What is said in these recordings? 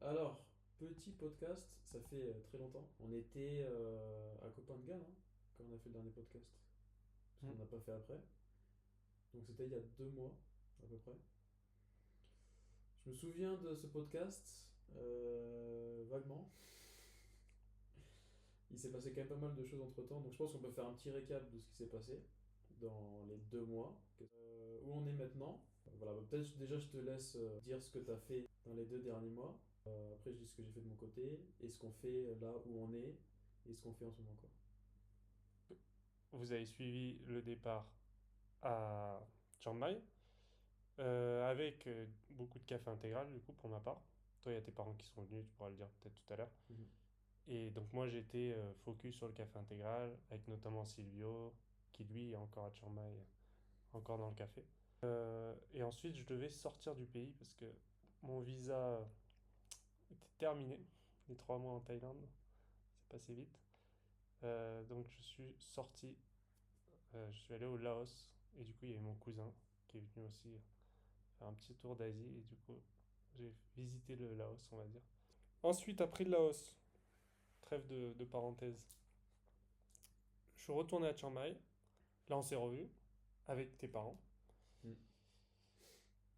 Alors, petit podcast, ça fait très longtemps. On était à Copenhague hein, quand on a fait le dernier podcast. Parce qu'on Mm. n'a pas fait après. Donc c'était il y a 2 mois, à peu près. Je me souviens de ce podcast, vaguement. Il s'est passé quand même pas mal de choses entre temps. Donc je pense qu'on peut faire un petit récap de ce qui s'est passé dans les 2 mois. Où on est maintenant. Voilà, bah, peut-être déjà je te laisse dire ce que tu as fait dans les 2 derniers mois. Après, je dis ce que j'ai fait de mon côté et ce qu'on fait là où on est et ce qu'on fait en ce moment, quoi. Vous avez suivi le départ à Chiang Mai avec beaucoup de café intégral du coup pour ma part. Toi, il y a tes parents qui sont venus, tu pourras le dire peut-être tout à l'heure. Mhm. Et donc moi j'étais focus sur le café intégral avec notamment Silvio qui lui est encore à Chiang Mai, encore dans le café. Et ensuite je devais sortir du pays parce que mon visa était terminé. Les 3 mois en Thaïlande, c'est passé vite. Donc je suis sorti. Je suis allé au Laos et du coup il y avait mon cousin qui est venu aussi faire un petit tour d'Asie et du coup j'ai visité le Laos on va dire. Ensuite après le Laos, trêve de parenthèse, je suis retourné à Chiang Mai. Là on s'est revus avec tes parents Mhm.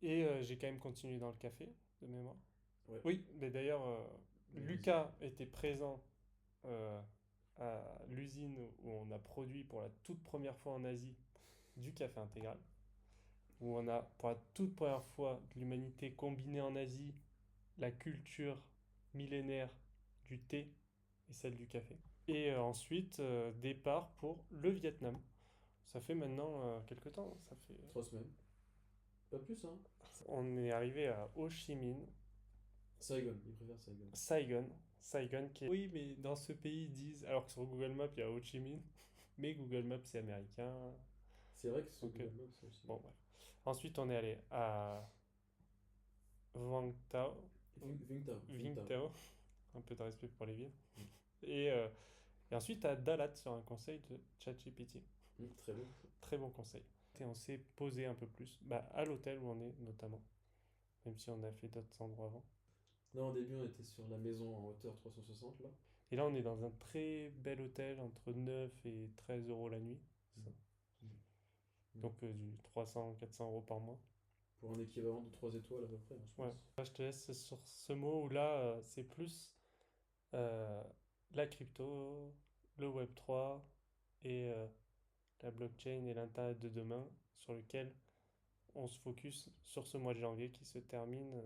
et j'ai quand même continué dans le café de mémoire. Ouais, Oui, mais d'ailleurs mais vas-y. Lucas était présent euh, à l'usine où on a produit pour la toute première fois en Asie du café intégral. Où on a pour la toute première fois de l'humanité combinée en Asie la culture millénaire du thé et celle du café. Et ensuite, départ pour le Vietnam. Ça fait maintenant quelques temps, ça fait... 3 semaines. Pas plus, hein. On est arrivé à Ho Chi Minh, Saigon, il préfère Saigon. Saigon qui est... Oui, mais dans ce pays, ils disent... Alors que sur Google Maps, il y a Ho Chi Minh, mais Google Maps, c'est américain. C'est vrai que c'est Donc, Google Maps aussi. bon, bref. Ensuite, on est allé à Vung Tau, Vingtao, Vung Vingtao. Tau, un peu de respect pour les villes. Mhm. Et, euh, et ensuite à Dalat sur un conseil de ChatGPT. Très bon. Très bon conseil. Et on s'est posé un peu plus bah, à l'hôtel où on est notamment, même si on a fait d'autres endroits avant. Non, au début, on était sur la maison en hauteur 360, là. Et là on est dans un très bel hôtel entre 9 et 13 euros la nuit. Ça. Mhm. Mhm. Mhm. Donc du 300-400 € par mois. Pour un équivalent de 3 étoiles à peu près, hein, je Ouais. pense. Là, je te laisse sur ce mot où là c'est plus euh, la crypto, le Web3 et la blockchain et l'Internet de demain sur lequel on se focus sur ce mois de janvier qui se termine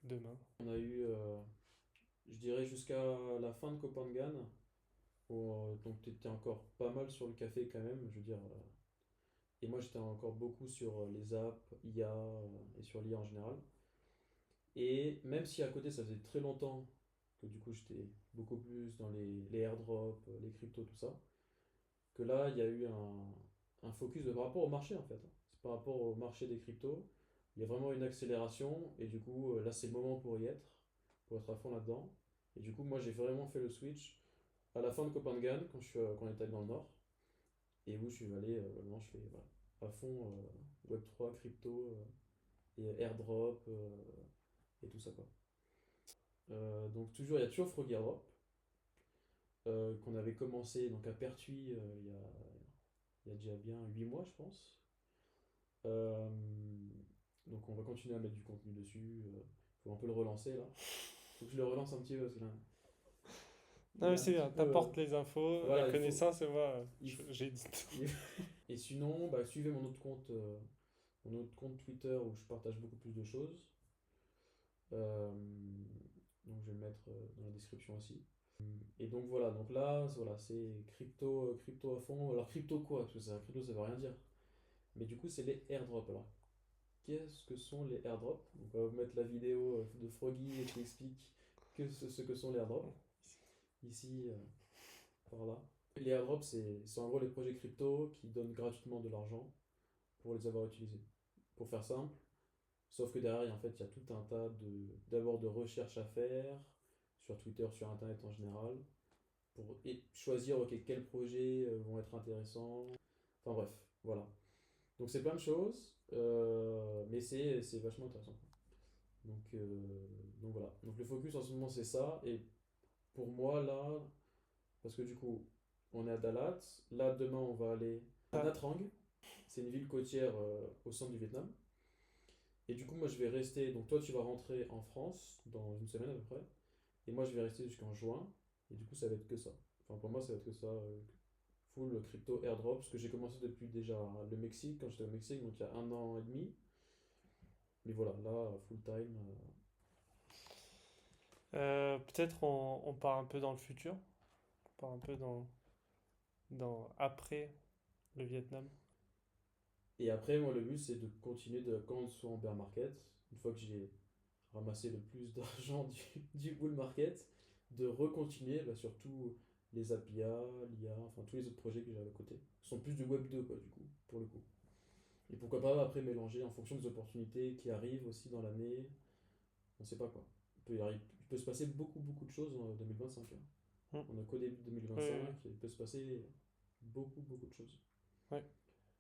demain. On a eu, je dirais, jusqu'à la fin de Copenhague, où, donc tu étais encore pas mal sur le café quand même, je veux dire. Et moi, j'étais encore beaucoup sur les apps, IA et sur l'IA en général. Et même si à côté, ça faisait très longtemps que du coup, j'étais beaucoup plus dans les airdrops, les cryptos, tout ça, que là, il y a eu un focus par rapport au marché en fait, hein. C'est par rapport au marché des cryptos. Il y a vraiment une accélération et du coup, là, c'est le moment pour être à fond là-dedans. Et du coup, moi, j'ai vraiment fait le switch à la fin de Copenhague, quand on est allé dans le nord, et où je suis allé, vraiment, je fais voilà, à fond Web3, crypto et airdrop et tout ça quoi. Donc toujours, il y a toujours Frog Airdrop qu'on avait commencé donc à Pertuis il y a déjà bien 8 mois je pense. Euh, donc on va continuer à mettre du contenu dessus. Faut un peu le relancer là. Faut que je le relance un petit peu parce que là, Non il est mais un c'est petit bien, peu. t'apportes les infos, la Voilà, il faut. connaissance et moi il f- j'édite. il- Et sinon, bah, suivez mon autre compte Twitter où je partage beaucoup plus de choses. Euh, donc je vais le mettre dans la description aussi. Et donc voilà, donc là, voilà, c'est crypto, crypto à fond. Alors crypto quoi? Parce que crypto ça veut rien dire. Mais du coup, c'est les airdrops. Alors, qu'est-ce que sont les airdrops? Donc on va vous mettre la vidéo de Froggy qui explique ce que sont les airdrops. Ici, par là. Les airdrops, c'est en gros les projets crypto qui donnent gratuitement de l'argent pour les avoir utilisés. Pour faire simple, sauf que derrière, en fait, il y a tout un tas d'abord de recherches à faire sur Twitter, sur Internet en général, pour choisir ok, quels projets vont être intéressants. Enfin bref, voilà. Donc c'est plein de choses, mais c'est vachement intéressant. Donc, voilà. Donc le focus en ce moment c'est ça. Et pour moi là, parce que du coup on est à Dalat, là demain on va aller à Ah, Nha Trang, c'est une ville côtière au centre du Vietnam. Et du coup moi je vais rester, donc toi tu vas rentrer en France dans une semaine à peu près, et moi je vais rester jusqu'en juin, et du coup ça va être que ça. Enfin pour moi ça va être que ça, full crypto airdrop, parce que j'ai commencé depuis déjà le Mexique, quand j'étais au Mexique, donc il y a 1 an et demi. Mais voilà, là full time. peut-être on part un peu dans le futur, on part un peu dans après le Vietnam. Et après moi le but c'est de continuer de quand on soit en bear market, une fois que j'ai ramasser le plus d'argent du bull market, de recontinuer bah, surtout les APIA, l'IA, enfin tous les autres projets que j'ai à côté. Ce sont plus du Web 2 quoi, du coup, pour le coup. Et pourquoi pas après mélanger en fonction des opportunités qui arrivent aussi dans l'année, on sait pas quoi. Il peut se passer beaucoup de choses en 2025, hein. Hmm. On a qu'au début de Oui, 2025, il peut se passer beaucoup de choses. oui,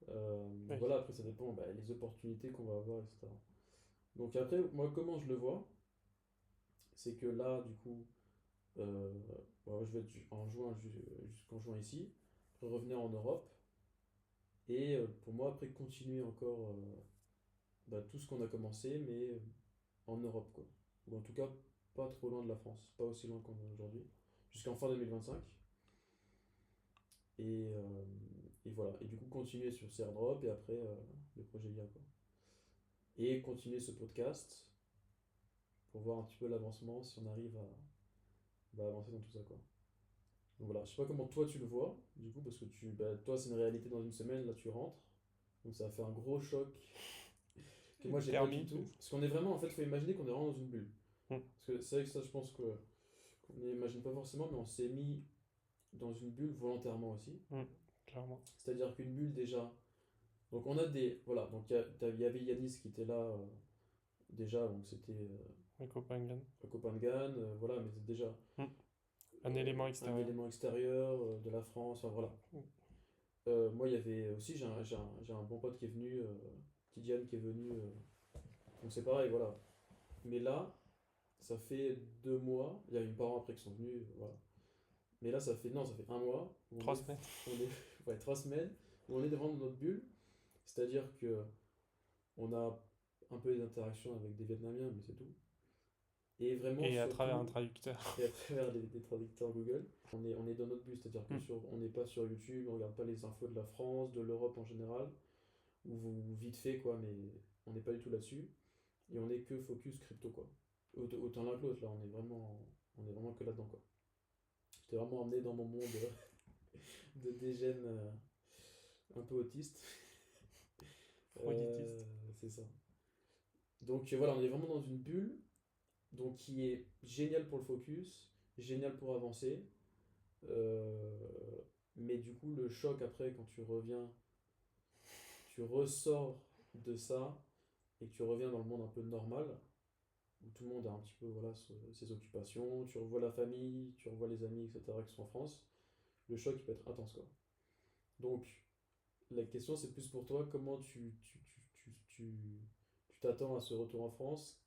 Donc oui. voilà, après ça dépend bah, les opportunités qu'on va avoir, etc. Donc après, moi comment je le vois, c'est que là, du coup, Euh, ouais, je vais être en juin jusqu'en juin ici, après revenir en Europe et pour moi après continuer encore bah, tout ce qu'on a commencé mais en Europe quoi. Ou en tout cas pas trop loin de la France, pas aussi loin qu'on est aujourd'hui, jusqu'en fin 2025 et, euh, et voilà. Et du coup continuer sur ces airdrops et après le projet IA quoi. Et continuer ce podcast pour voir un petit peu l'avancement si on arrive à bah, avancer dans tout ça quoi. Donc voilà, je sais pas comment toi tu le vois, du coup, parce que toi c'est une réalité dans une semaine, là tu rentres, donc ça va faire un gros choc que moi j'ai pas du Permis. tout. Parce qu'on est vraiment, en fait, faut imaginer qu'on est vraiment dans une bulle. Hmm, Parce que c'est vrai que ça, je pense qu'on n'imagine pas forcément, mais on s'est mis dans une bulle volontairement aussi. hmm, clairement. C'est-à-dire qu'une bulle déjà. Donc on a des. Voilà, donc il y avait Yanis qui était là déjà, donc c'était À Copenhague. à Copenhagen, voilà, mais c'est déjà Hmm. Un élément un extérieur. élément extérieur de la France, enfin voilà. Hmm. Moi, il y avait aussi, j'ai un bon pote qui est venu, Tidiane qui est venu, donc c'est pareil, voilà. Mais là, ça fait 2 mois, il y a eu mes parents après qui sont venus, voilà. Mais là, non, ça fait un mois, où Trois semaines. on est ouais, 3 semaines, où on est devant notre bulle, c'est-à-dire que on a un peu des interactions avec des Vietnamiens, mais c'est tout. Et vraiment, Et à travers un surtout, traducteur. et à travers des traducteurs Google, on est dans notre bulle, c'est-à-dire que Hmm. on n'est pas sur YouTube, on regarde pas les infos de la France, de l'Europe en général, ou vite fait quoi, mais on n'est pas du tout là-dessus. Et on est que focus crypto quoi. Autant l'un que l'autre, là, on est vraiment que là-dedans quoi. J'étais vraiment emmené dans mon monde de dégène un peu autiste. Freuditiste. C'est ça. Donc voilà, on est vraiment dans une bulle, donc qui est géniale pour le focus, génial pour avancer. Mais du coup, le choc après, quand tu reviens, tu ressors de ça et que tu reviens dans le monde un peu normal, où tout le monde a un petit peu voilà, ses occupations, tu revois la famille, tu revois les amis, etc., qui sont en France, le choc il peut être intense quoi. Donc la question c'est plus pour toi, comment tu t'attends à ce retour en France,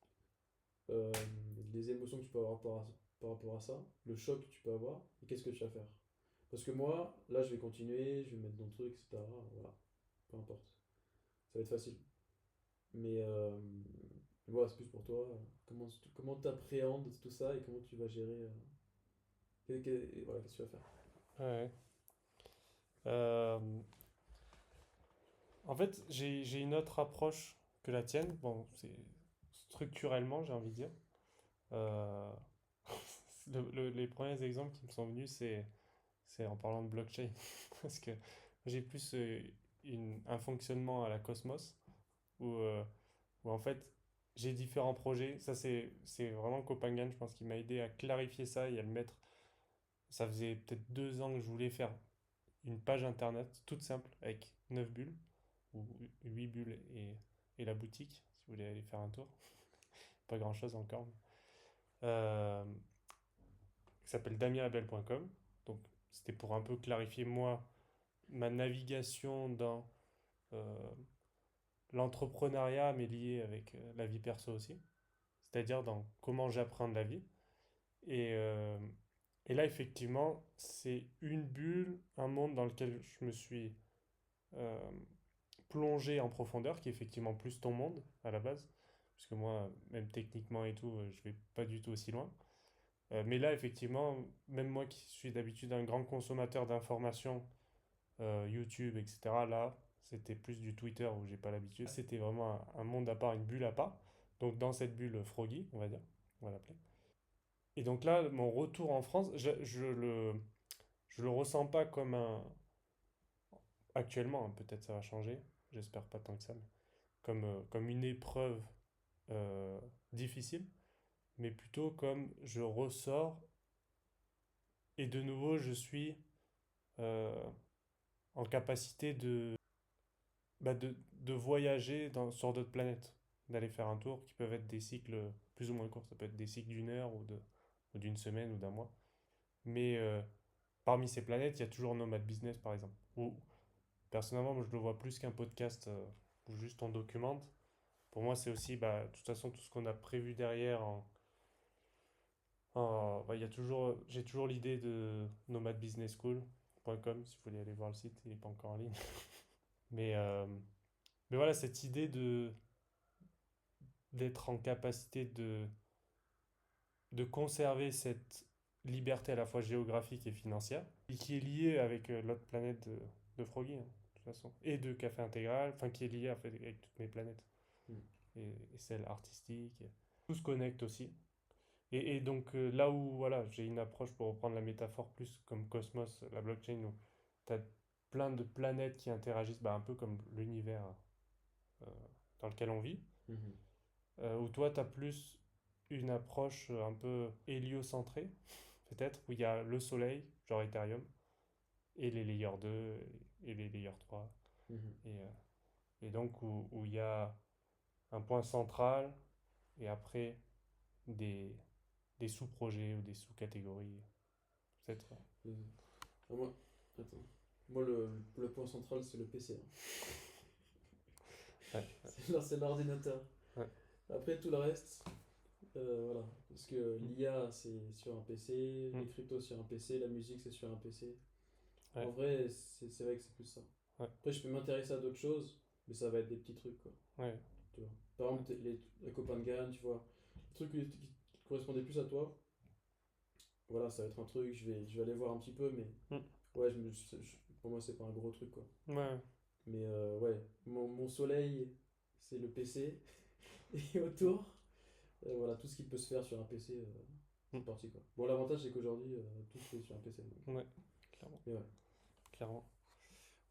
euh, les émotions que tu peux avoir par rapport à ça, le choc que tu peux avoir, et qu'est-ce que tu vas faire. Parce que moi, là je vais continuer, je vais mettre dans le truc, etc. Voilà, peu importe. Ça va être facile. Mais voilà, c'est plus pour toi. Comment t'appréhendes tout ça et comment tu vas gérer. Voilà, qu'est-ce que tu vas faire? Ouais. Euh, En fait, j'ai une autre approche que la tienne. Bon, c'est structurellement, j'ai envie de dire. Euh, les premiers exemples qui me sont venus, c'est en parlant de blockchain. Parce que j'ai plus un fonctionnement à la Cosmos où, où en fait, j'ai différents projets. Ça, c'est vraiment Copangan, je pense, qui m'a aidé à clarifier ça et à le mettre. Ça faisait peut-être 2 ans que je voulais faire une page internet toute simple avec 9 bulles ou 8 bulles et la boutique, si vous voulez aller faire un tour. Pas grand chose encore. Euh, qui s'appelle damienabel.com. Donc, c'était pour un peu clarifier, moi, ma navigation dans euh, l'entrepreneuriat, mais lié avec la vie perso aussi. c'est-à-dire dans comment j'apprends de la vie. Et, euh, et là, effectivement, c'est une bulle, un monde dans lequel je me suis euh, plongé en profondeur, qui est effectivement plus ton monde à la base. Parce que moi, même techniquement et tout, je vais pas du tout aussi loin. Mais là, effectivement, même moi qui suis d'habitude un grand consommateur d'informations, YouTube, etc., là, c'était plus du Twitter où j'ai pas l'habitude. C'était vraiment un monde à part, une bulle à part. Donc dans cette bulle Froggy, on va dire, on va l'appeler. Et donc là, mon retour en France, je le ressens pas comme un... Actuellement, hein, peut-être ça va changer, j'espère pas tant que ça, mais comme une épreuve euh, difficile, mais plutôt comme je ressors et de nouveau je suis euh, en capacité de voyager sur d'autres planètes, d'aller faire un tour qui peuvent être des cycles plus ou moins courts, ça peut être des cycles d'une heure ou d'une semaine ou d'un mois. Mais parmi ces planètes, il y a toujours Nomad Business par exemple. Ou personnellement, moi je le vois plus qu'un podcast où juste on documente. Pour moi, c'est aussi, bah, de toute façon, tout ce qu'on a prévu derrière. Bah, il y a toujours, j'ai toujours l'idée de nomadbusinessschool.com, si vous voulez aller voir le site, il n'est pas encore en ligne. Mais, euh, mais voilà, cette idée d'être en capacité de conserver cette liberté à la fois géographique et financière, et qui est liée avec l'autre planète de Froggy, hein, de toute façon, et de Café Intégral, enfin qui est liée en fait, avec toutes mes planètes, Mm. et celle artistique. Tout se connecte aussi. Et donc là où voilà, j'ai une approche pour reprendre la métaphore plus comme Cosmos, la blockchain, où tu as plein de planètes qui interagissent, bah, un peu comme l'univers euh, dans lequel on vit, Mhm. où toi tu as plus une approche un peu héliocentrée, peut-être, où il y a le Soleil, genre Ethereum, et les layers 2 et les layers 3, Mhm. et, euh, et donc où il y a un point central, et après des, des sous-projets ou des sous-catégories, peut-être. Mhm. Ah, moi, attends. Moi, le point central, c'est le PC, hein. Ouais, C'est l'ordinateur. ouais, Après, tout le reste, voilà. Parce que mm, l'IA, c'est sur un PC, mm, les cryptos sur un PC, la musique, c'est sur un PC. ouais, En vrai, c'est vrai que c'est plus ça. ouais, Après, je peux m'intéresser à d'autres choses, mais ça va être des petits trucs, quoi. ouais, Tu vois. Par ouais, exemple, la Copenhagen, tu vois. Le truc qui correspondait plus à toi, voilà, ça va être un truc, je vais aller voir un petit peu, mais mm, ouais, pour moi, c'est pas un gros truc, quoi. ouais, Mais ouais, mon soleil, c'est le PC. Et autour, voilà, tout ce qui peut se faire sur un PC, mm, c'est parti, quoi. Bon, l'avantage, c'est qu'aujourd'hui, tout se fait sur un PC. ouais, clairement, Mais ouais. clairement.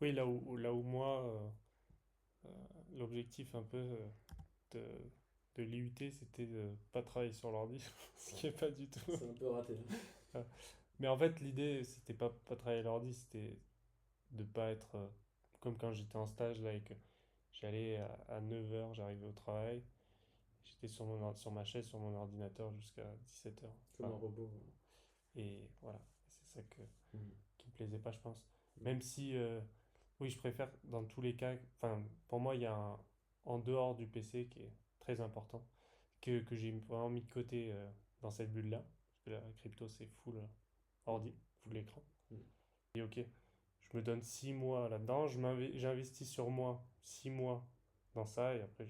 Oui, là où moi, l'objectif un peu de, de l'IUT, c'était de pas travailler sur l'ordi, ce qui est pas du tout. C'est un peu raté, hein. Mais en fait, l'idée, c'était pas travailler l'ordi, c'était de pas être comme quand j'étais en stage, là, et que j'allais à 9 heures, j'arrivais au travail, j'étais sur ma chaise, sur mon ordinateur jusqu'à 17 heures. Comme Enfin, un robot. et voilà, c'est ça Mhm. qui me plaisait pas, je pense. Mhm. Même si, oui, je préfère dans tous les cas, enfin, pour moi, il y a un en dehors du PC qui est très important, que j'ai vraiment mis de côté dans cette bulle-là, parce que la crypto, c'est full ordi, full écran. Mhm. Et ok, je me donne 6 mois là-dedans, j'investis sur moi 6 mois dans ça, et après,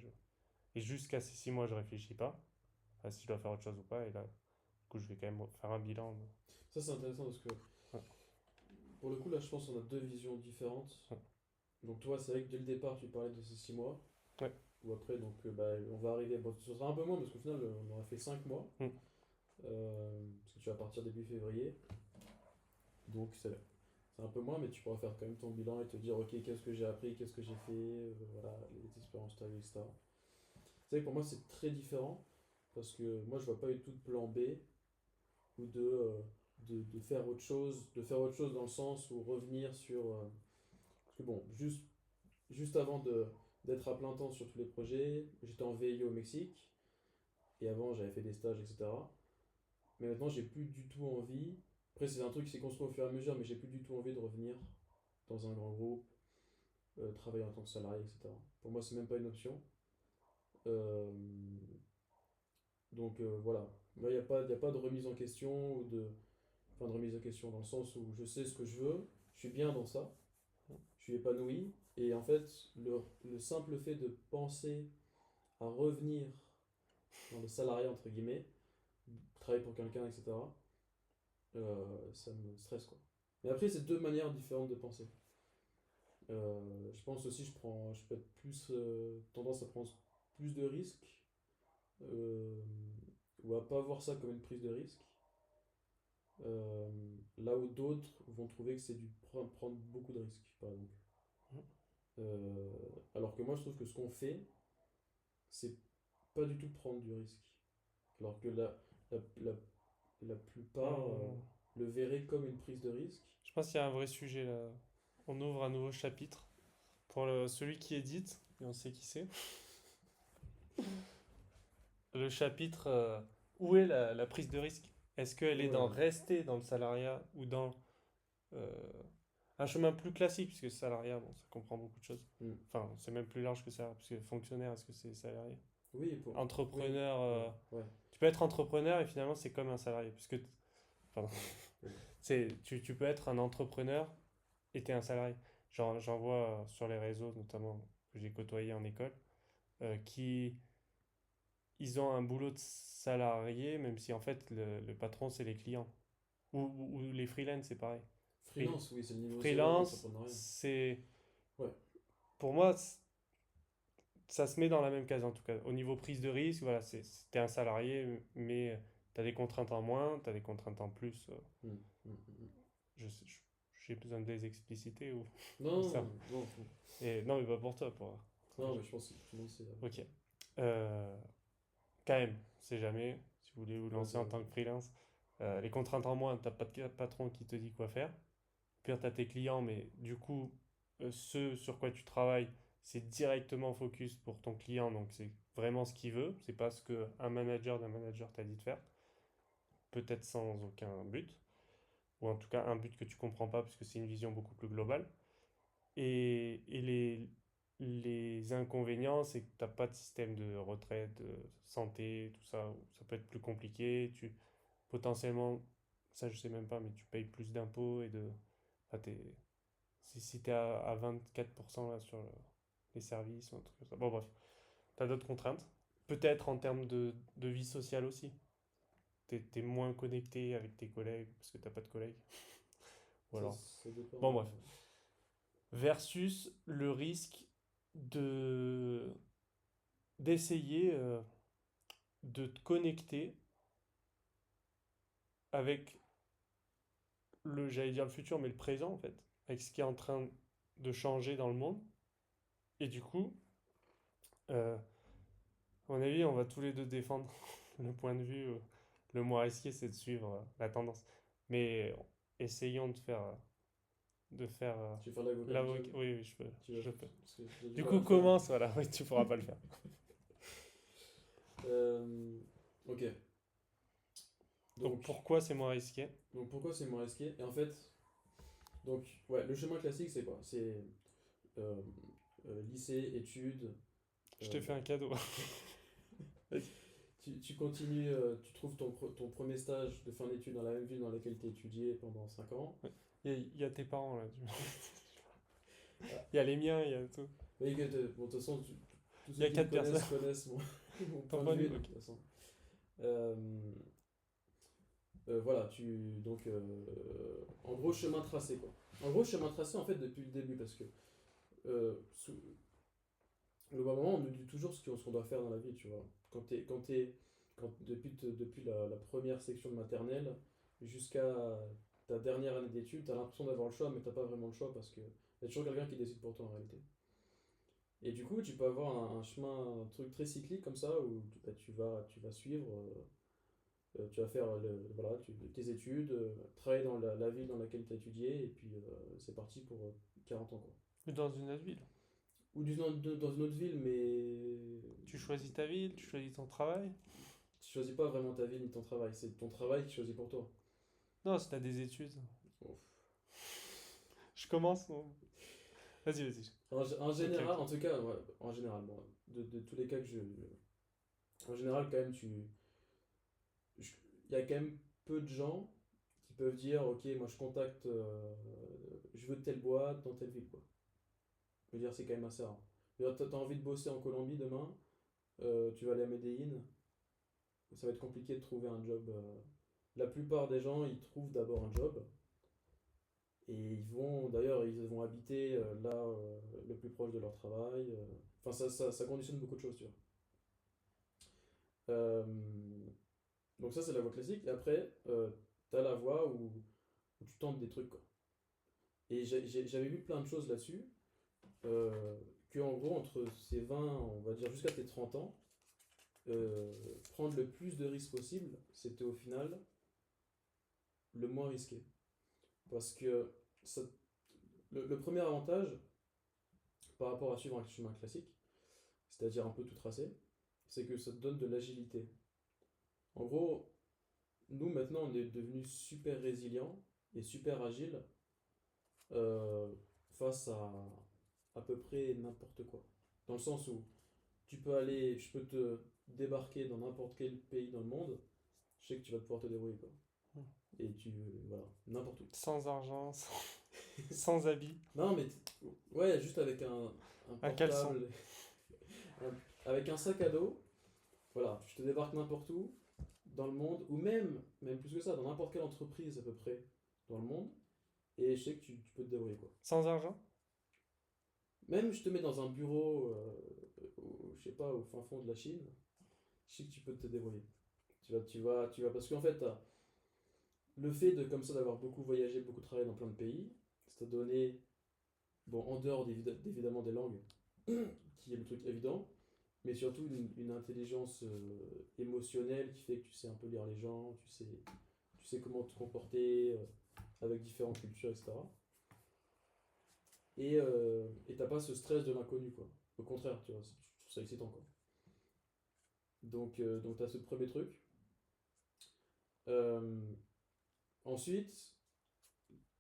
et jusqu'à ces 6 mois, je réfléchis pas à si je dois faire autre chose ou pas, et là, du coup, je vais quand même faire un bilan. Ça, c'est intéressant parce que, Ouais, pour le coup, là, je pense qu'on a deux visions différentes. ouais, Donc, toi, c'est vrai que dès le départ, tu parlais de ces 6 mois. ouais, Ou après, donc, bah, on va arriver. Bon, ce sera un peu moins parce qu'au final, on aura fait 5 mois. mm, Parce que tu vas partir début février. Donc, c'est un peu moins, mais tu pourras faire quand même ton bilan et te dire, ok, qu'est-ce que j'ai appris, qu'est-ce que j'ai fait, voilà, les expériences que tu as eues, etc. C'est vrai que pour moi, c'est très différent parce que moi, je vois pas du tout de plan B ou de faire autre chose dans le sens où revenir sur. Parce que bon, juste avant d'être à plein temps sur tous les projets, j'étais en VIE au Mexique et avant, j'avais fait des stages, etc. Mais maintenant, j'ai plus du tout envie. Après, c'est un truc qui s'est construit au fur et à mesure, mais j'ai plus du tout envie de revenir dans un grand groupe, travailler en tant que salarié, etc. Pour moi, c'est même pas une option. Euh, Donc voilà. Moi, il y a pas de remise en question ou de. Enfin, de remise en question dans le sens où je sais ce que je veux, je suis bien dans ça, je suis épanoui. Et en fait, le simple fait de penser à revenir dans le salariat, entre guillemets, travailler pour quelqu'un, etc., ça me stresse, quoi. Mais après, c'est deux manières différentes de penser. Je pense aussi, je peux être plus tendance à prendre plus de risques, euh, ou à pas voir ça comme une prise de risque. Euh, Là où d'autres vont trouver que c'est du prendre beaucoup de risques, par exemple. Euh, alors que moi, je trouve que ce qu'on fait, c'est pas du tout prendre du risque. Alors que la, la, la plupart On- le verraient comme une prise de risque. Je pense qu'il y a un vrai sujet là. On ouvre un nouveau chapitre pour celui qui édite, et on sait qui c'est. Le chapitre où est la prise de risque? Est-ce qu'elle est dans Ouais. rester dans le salariat ou dans euh, un chemin plus classique, puisque salariat, bon, ça comprend beaucoup de choses. Mm. Enfin, c'est même plus large que ça, puisque fonctionnaire, est-ce que c'est salarié? Oui, oui, Entrepreneur, ouais, ouais. tu peux être entrepreneur et finalement c'est comme un salarié, puisque, pardon, Oui. tu peux être un entrepreneur et t'es un salarié. J'en vois sur les réseaux, notamment, que j'ai côtoyé en école, qui, ils ont un boulot de salarié, même si en fait le patron c'est les clients. Ou les freelance, c'est pareil. Freelance, oui, c'est le niveau zéro de Freelance, l'entrepreneuriat. c'est, Ouais. pour moi, ça se met dans la même case en tout cas. Au niveau prise de risque, voilà, t'es un salarié, mais tu as des contraintes en moins, tu as des contraintes en plus. Mm, mm, mm, mm. J'ai besoin de les expliciter ou, ou Non, ça. non, non, Et, non, mais pas pour toi. Pour... non, mais je pense que tout le monde sait. Ok. Euh, Quand même, c'est jamais, si vous voulez vous Vas-y, lancer en tant vas-y. que freelance, les contraintes en moins, t'as pas de patron qui te dit quoi faire. Puis tu as tes clients, mais du coup, ce sur quoi tu travailles, c'est directement focus pour ton client, donc c'est vraiment ce qu'il veut, c'est pas ce qu'un manager d'un manager t'a dit de faire, peut-être sans aucun but, ou en tout cas un but que tu comprends pas, puisque c'est une vision beaucoup plus globale. Et les inconvénients, c'est que t'as pas de système de retraite, de santé, tout ça, où ça peut être plus compliqué, potentiellement, ça je sais même pas, mais tu payes plus d'impôts et de... Enfin, si tu es à 24% là, sur les services ou un truc comme ça. Bon, bref, tu as d'autres contraintes. Peut-être en termes de vie sociale aussi. Tu es moins connecté avec tes collègues parce que t'as pas de collègues. Ou alors. Ça dépend. Bon, bref. Versus le risque de d'essayer de te connecter avec j'allais dire le futur, mais le présent en fait. Avec ce qui est en train de changer dans le monde. Et du coup, euh, à mon avis, on va tous les deux défendre le point de vue le moins risqué, c'est de suivre la tendance. Mais essayons de faire Tu veux faire l'avocat du l'avocat. diable? Oui, oui, je peux. Tu vas, Je peux. parce que j'ai du Du mal à coup, le faire. commence, voilà. Oui, tu pourras pas le faire. Ok. Donc, Donc, pourquoi c'est moins risqué? donc pourquoi c'est moins risqué? Et en fait, donc, ouais, le chemin classique, c'est quoi? C'est euh, lycée, études. Je te euh, fais un cadeau. Vas-y. tu continues, tu trouves ton premier stage de fin d'études dans la même ville dans laquelle tu as étudié pendant 5 ans. Ouais. Il y a tes parents là. Ah, Il y a les miens, il y a tout. mais bon, de toute façon, tous Il y ceux a qui me 4 personnes. connaissent mon, mon Ton point de point de vue, vue, de ok. toute façon. Euh, voilà, donc, en gros, chemin tracé, quoi. En gros, chemin tracé, en fait, depuis le début, parce que globalement, on nous dit toujours ce qu'on doit faire dans la vie, tu vois. Depuis la première section de maternelle jusqu'à ta dernière année d'études, t'as l'impression d'avoir le choix, mais t'as pas vraiment le choix parce que y a toujours quelqu'un qui décide pour toi en réalité. Et du coup, tu peux avoir un chemin, un truc très cyclique comme ça où bah, tu vas suivre, tu vas faire tes études, travailler dans la ville dans laquelle tu as étudié, et puis c'est parti pour 40 ans, quoi. Ou dans une autre ville. Ou dans une autre ville, mais Tu choisis ta ville, tu choisis ton travail. tu choisis pas vraiment ta vie ni ton travail, c'est ton travail qui choisit pour toi. Non, si t'as des études. Bon. Je commence. Non. Vas-y, vas-y. En Ok, général, ok. en tout cas, ouais, en général, bon, de tous les cas que en général, quand même, je- il y a quand même peu de gens qui peuvent dire, ok, moi je contacte, je veux telle boîte dans telle ville, quoi. Je veux dire, c'est quand même assez rare. Je veux dire, t'as envie de bosser en Colombie demain, tu vas aller à Medellín, ça va être compliqué de trouver un job. La plupart des gens, ils trouvent d'abord un job, et d'ailleurs, ils vont habiter là, le plus proche de leur travail. Enfin, ça conditionne beaucoup de choses, tu vois. Euh, donc ça, c'est la voie classique. Et après, t'as la voie où tu tentes des trucs, quoi. Et j'avais lu plein de choses là-dessus, que en gros, entre ces 20, on va dire jusqu'à tes 30 ans, prendre le plus de risques possible, c'était au final le moins risqué. Parce que ça- le premier avantage par rapport à suivre un chemin classique, c'est-à-dire un peu tout tracé, c'est que ça te donne de l'agilité. En gros, nous maintenant, on est devenus super résilients et super agiles euh, face à peu près n'importe quoi. Dans le sens où je peux te débarquer dans n'importe quel pays dans le monde, je sais que tu vas pouvoir te débrouiller, quoi. Et voilà, n'importe où. Sans argent, sans habit, Non, mais ouais, juste avec un un caleçon. portable, avec un sac à dos, voilà, je te débarque n'importe où dans le monde, ou même plus que ça, dans n'importe quelle entreprise à peu près dans le monde, et je sais que tu peux te débrouiller, quoi. Sans argent? Même je te mets dans un bureau, je sais pas, au fin fond de la Chine, je sais que tu peux te débrouiller. Parce qu'en fait, le fait de comme ça d'avoir beaucoup voyagé, beaucoup travaillé dans plein de pays, ça t'a donné, bon, en dehors évidemment des langues, qui est le truc évident, mais surtout une intelligence émotionnelle qui fait que tu sais un peu lire les gens, tu sais comment te comporter avec différentes cultures, etc. Et t'as pas ce stress de l'inconnu, quoi. Au contraire, tu vois, je trouve ça excitant, quoi. Donc t'as ce premier truc. Euh, Ensuite,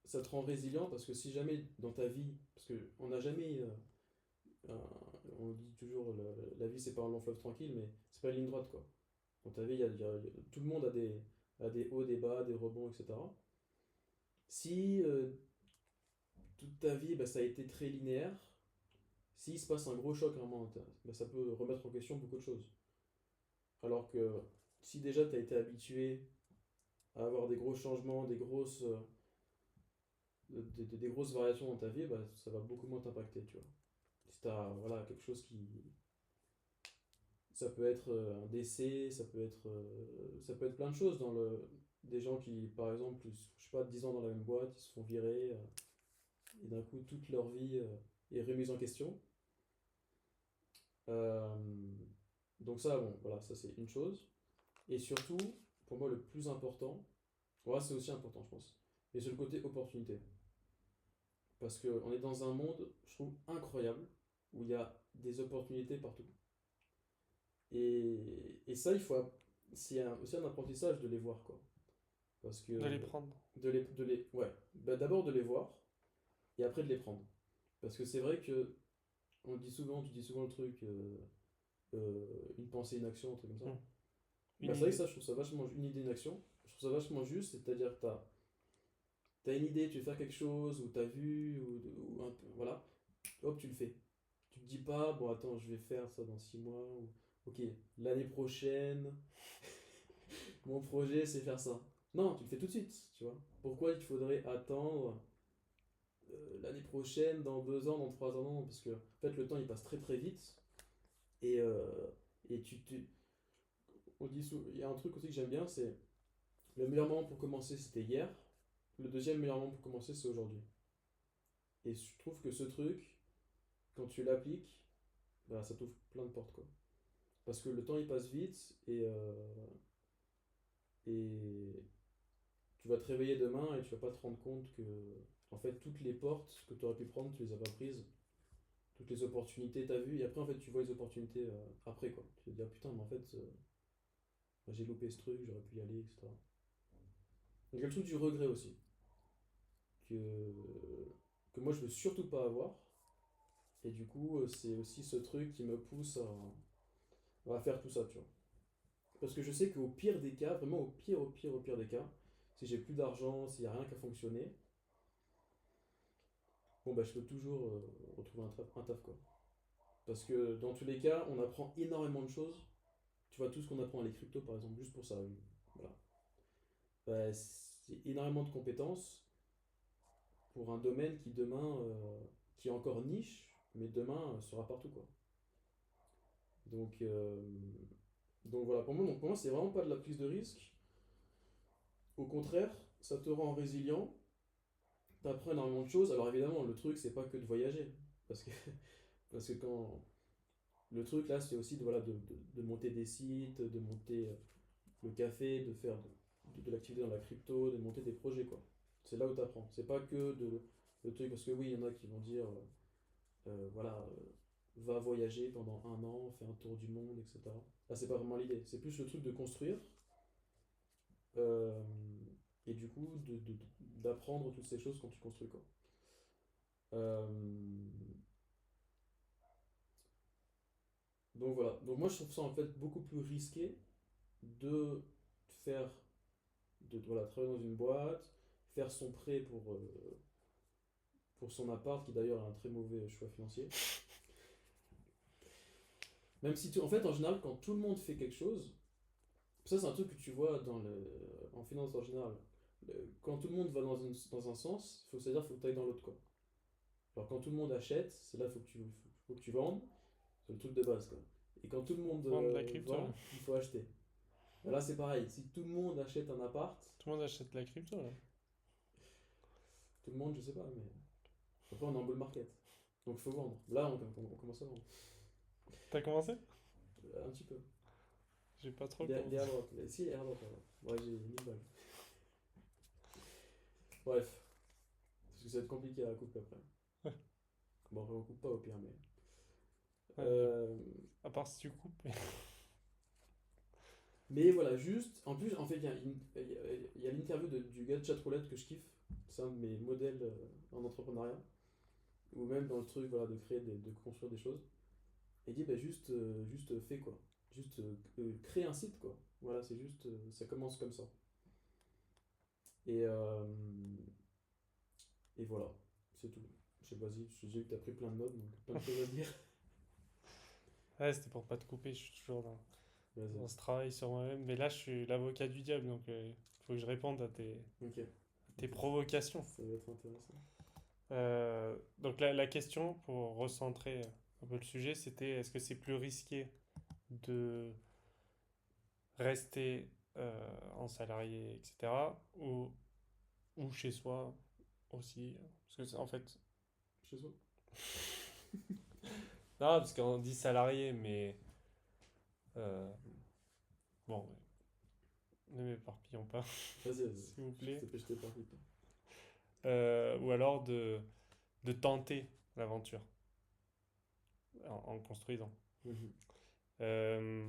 ça te rend résilient parce que si jamais dans ta vie, parce que on n'a jamais, on dit toujours la vie c'est pas un long fleuve tranquille, mais c'est pas une ligne droite, quoi. Dans ta vie, tout le monde a des hauts, des bas, des rebonds, etc. Si toute ta vie, bah, ça a été très linéaire, s'il se passe un gros choc à un moment, bah, ça peut remettre en question beaucoup de choses. Alors que si déjà tu as été habitué à avoir des gros changements, des grosses variations dans ta vie, bah, ça va beaucoup moins t'impacter, tu vois. Si tu as voilà, quelque chose qui. Ça peut être un décès, ça peut être plein de choses des gens qui, par exemple, je sais pas, 10 ans dans la même boîte, ils se font virer, et d'un coup, toute leur vie est remise en question. Euh, donc ça, bon, voilà, ça c'est une chose. Et surtout, pour moi, le plus important, ouais, c'est aussi important, je pense, mais c'est le côté opportunité. Parce qu'on est dans un monde, je trouve, incroyable, où il y a des opportunités partout. Et ça, c'est aussi un apprentissage de les voir, quoi. Parce que, De les prendre. ouais, bah, d'abord de les voir, et après de les prendre. Parce que c'est vrai que, tu dis souvent le truc, une pensée, une action, un truc comme ça. Hmm. Bah, Une c'est vrai que idée. ça, je trouve ça vachement, une idée, une action, je trouve ça vachement juste, c'est-à-dire que t'as une idée, tu veux faire quelque chose, ou t'as vu, ou un peu, voilà, hop, tu le fais. Tu te dis pas, bon, attends, je vais faire ça dans 6 mois, ou ok, l'année prochaine, mon projet, c'est faire ça. Non, tu le fais tout de suite, tu vois. Pourquoi il faudrait attendre l'année prochaine, dans 2 ans, dans 3 ans? Non, parce que, en fait, le temps, il passe très très vite, et, et il y a un truc aussi que j'aime bien, c'est le meilleur moment pour commencer, c'était hier. Le deuxième meilleur moment pour commencer, c'est aujourd'hui. Et je trouve que ce truc, quand tu l'appliques, bah, ça t'ouvre plein de portes, quoi. Parce que le temps, il passe vite et tu vas te réveiller demain et tu vas pas te rendre compte que, en fait, toutes les portes que tu aurais pu prendre, tu les as pas prises. Toutes les opportunités, t'as vu. Et après, en fait, tu vois les opportunités après, quoi. Tu te dis, ah, putain, mais en fait, bah, j'ai loupé ce truc, j'aurais pu y aller, etc. Donc, il y a le truc du regret aussi. Que moi, je veux surtout pas avoir. Et du coup, c'est aussi ce truc qui me pousse à faire tout ça, tu vois. Parce que je sais qu'au pire des cas, vraiment au pire des cas, si j'ai plus d'argent, s'il n'y a rien qui a fonctionné, bon bah je peux toujours retrouver un taf quoi. Parce que dans tous les cas, on apprend énormément de choses. Tu vois, tout ce qu'on apprend à les cryptos par exemple, juste pour ça, voilà. Bah, c'est énormément de compétences pour un domaine qui demain, qui est encore niche, mais demain sera partout quoi. Donc, euh, donc voilà, pour moi c'est vraiment pas de la prise de risque. Au contraire, ça te rend résilient, t'apprends énormément de choses. Alors évidemment, le truc c'est pas que de voyager. Parce que, parce que quand. Le truc là, c'est aussi voilà, de monter des sites, de monter le café, de faire de l'activité dans la crypto, de monter des projets quoi. C'est là où t'apprends. C'est pas que le truc, parce que oui, il y en a qui vont dire voilà, va voyager pendant un an, fais un tour du monde, etc. Là, c'est pas vraiment l'idée. C'est plus le truc de construire euh, et du coup d'apprendre toutes ces choses quand tu construis quoi. Euh, donc voilà. Donc moi, je trouve ça en fait beaucoup plus risqué de faire, voilà, travailler dans une boîte, faire son prêt pour son appart, qui d'ailleurs est un très mauvais choix financier. Même si, en fait, en général, quand tout le monde fait quelque chose, ça c'est un truc que tu vois en finance en général. Quand tout le monde va dans un sens, c'est-à-dire qu'il faut que tu ailles dans l'autre quoi. Alors quand tout le monde achète, c'est là qu'il faut que tu vendes, c'est le truc de base quoi. Et quand tout le monde Vendre de la crypto, là. vend, il faut acheter. Et là c'est pareil, si tout le monde achète un appart, Tout le monde achète de la crypto, là. tout le monde je sais pas, mais après on est en bull market. Donc il faut vendre. Là on commence à vendre. T'as commencé? Un petit peu. J'ai pas trop Il est commencé. airdrop. Si, il est airdrop. Ouais, j'ai 1000 balles. Bref, parce que ça va être compliqué à couper après. Bon, après, on coupe pas au pire, mais. Ouais, Euh, à part si tu coupes. mais voilà, juste. En plus, en fait, il y a l'interview du gars de Chatroulette que je kiffe. C'est un de mes modèles en entrepreneuriat. Ou même dans le truc voilà, de construire des choses. Et il dit, bah, juste fais quoi. Juste crée un site quoi. Voilà, c'est juste. Ça commence comme ça. Et, euh, et voilà, c'est tout. Je sais pas si j'ai vu que t'as pris plein de notes, donc plein de choses à dire. Ouais, c'était pour pas te couper, je suis toujours Vas-y. dans ce travail sur moi-même. Mais là, je suis l'avocat du diable, donc il faut que je réponde à Ok. tes provocations. Ça va être intéressant. Donc la question, pour recentrer un peu le sujet, c'était est-ce que c'est plus risqué de rester en salarié, etc., ou chez soi aussi? Parce que en fait, Chez toi? non, parce qu'on dit salarié, mais euh, bon, ne m'éparpillons pas, Vas-y, vas-y. s'il vous plaît. Je t'ai pas pris. Ou alors de tenter l'aventure en construisant. Mhm. Euh,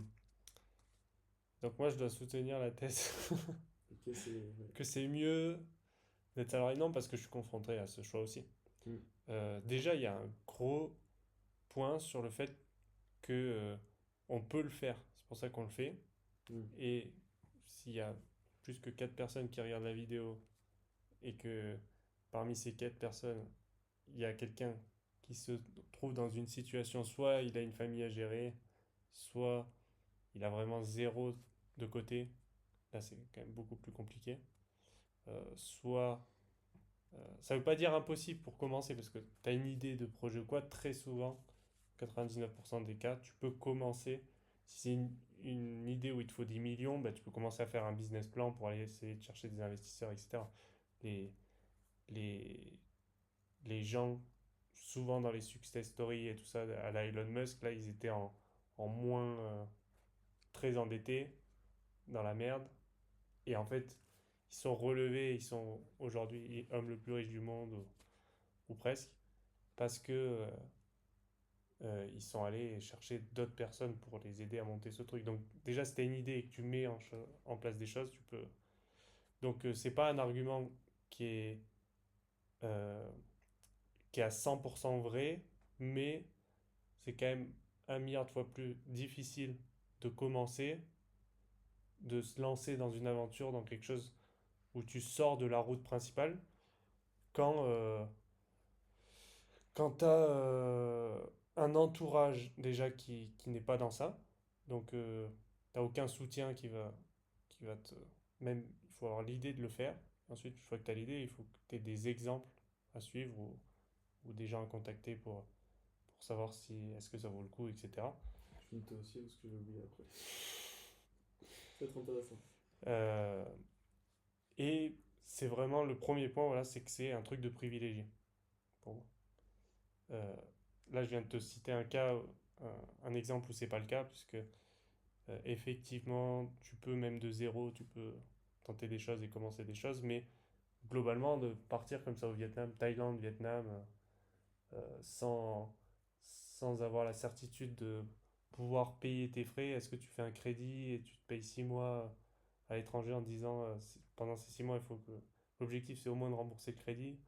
donc moi, je dois soutenir la thèse Ok, c'est. Ouais. que c'est mieux d'être salarié, non, parce que je suis confronté à ce choix aussi. Mhm. Déjà, il y a un gros point sur le fait que on peut le faire. C'est pour ça qu'on le fait. Mhm. Et s'il y a plus que 4 personnes qui regardent la vidéo et que parmi ces 4 personnes, il y a quelqu'un qui se trouve dans une situation, soit il a une famille à gérer, soit il a vraiment zéro de côté, là c'est quand même beaucoup plus compliqué, soit ça veut pas dire impossible pour commencer parce que tu as une idée de projet ou quoi, très souvent, 99% des cas, tu peux commencer. Si c'est une idée où il te faut 10 millions, bah, tu peux commencer à faire un business plan pour aller essayer de chercher des investisseurs, etc. Les, les, les gens, souvent dans les success stories et tout ça, à la Elon Musk, là, ils étaient en moins très endettés, dans la merde. Et en fait, ils sont relevés, ils sont aujourd'hui hommes le plus riche du monde, ou presque, parce que ils sont allés chercher d'autres personnes pour les aider à monter ce truc. Donc déjà, si tu as une idée et que tu mets en place des choses, tu peux. Donc c'est pas un argument qui est, euh, qui est à 100% vrai, mais c'est quand même un milliard de fois plus difficile de commencer de se lancer dans une aventure, dans quelque chose où tu sors de la route principale, quand, quand tu as un entourage déjà qui n'est pas dans ça, donc tu n'as aucun soutien qui va te... Même, il faut avoir l'idée de le faire. Ensuite, une fois que tu as l'idée, il faut que tu aies des exemples à suivre ou des gens à contacter pour savoir si est-ce que ça vaut le coup, etc. Je finis toi aussi parce que j'ai oublié après. Ça va être intéressant. Euh, et c'est vraiment le premier point, voilà, c'est que c'est un truc de privilégié pour moi. Euh, Là, je viens de te citer un cas, un exemple où c'est pas le cas, puisque effectivement, tu peux même de zéro, tu peux tenter des choses et commencer des choses, mais globalement, de partir comme ça au Vietnam, Thaïlande, Vietnam, sans avoir la certitude de pouvoir payer tes frais, est-ce que tu fais un crédit et tu te payes 6 mois à l'étranger en disant pendant ces 6 mois, il faut que l'objectif c'est au moins de rembourser le crédit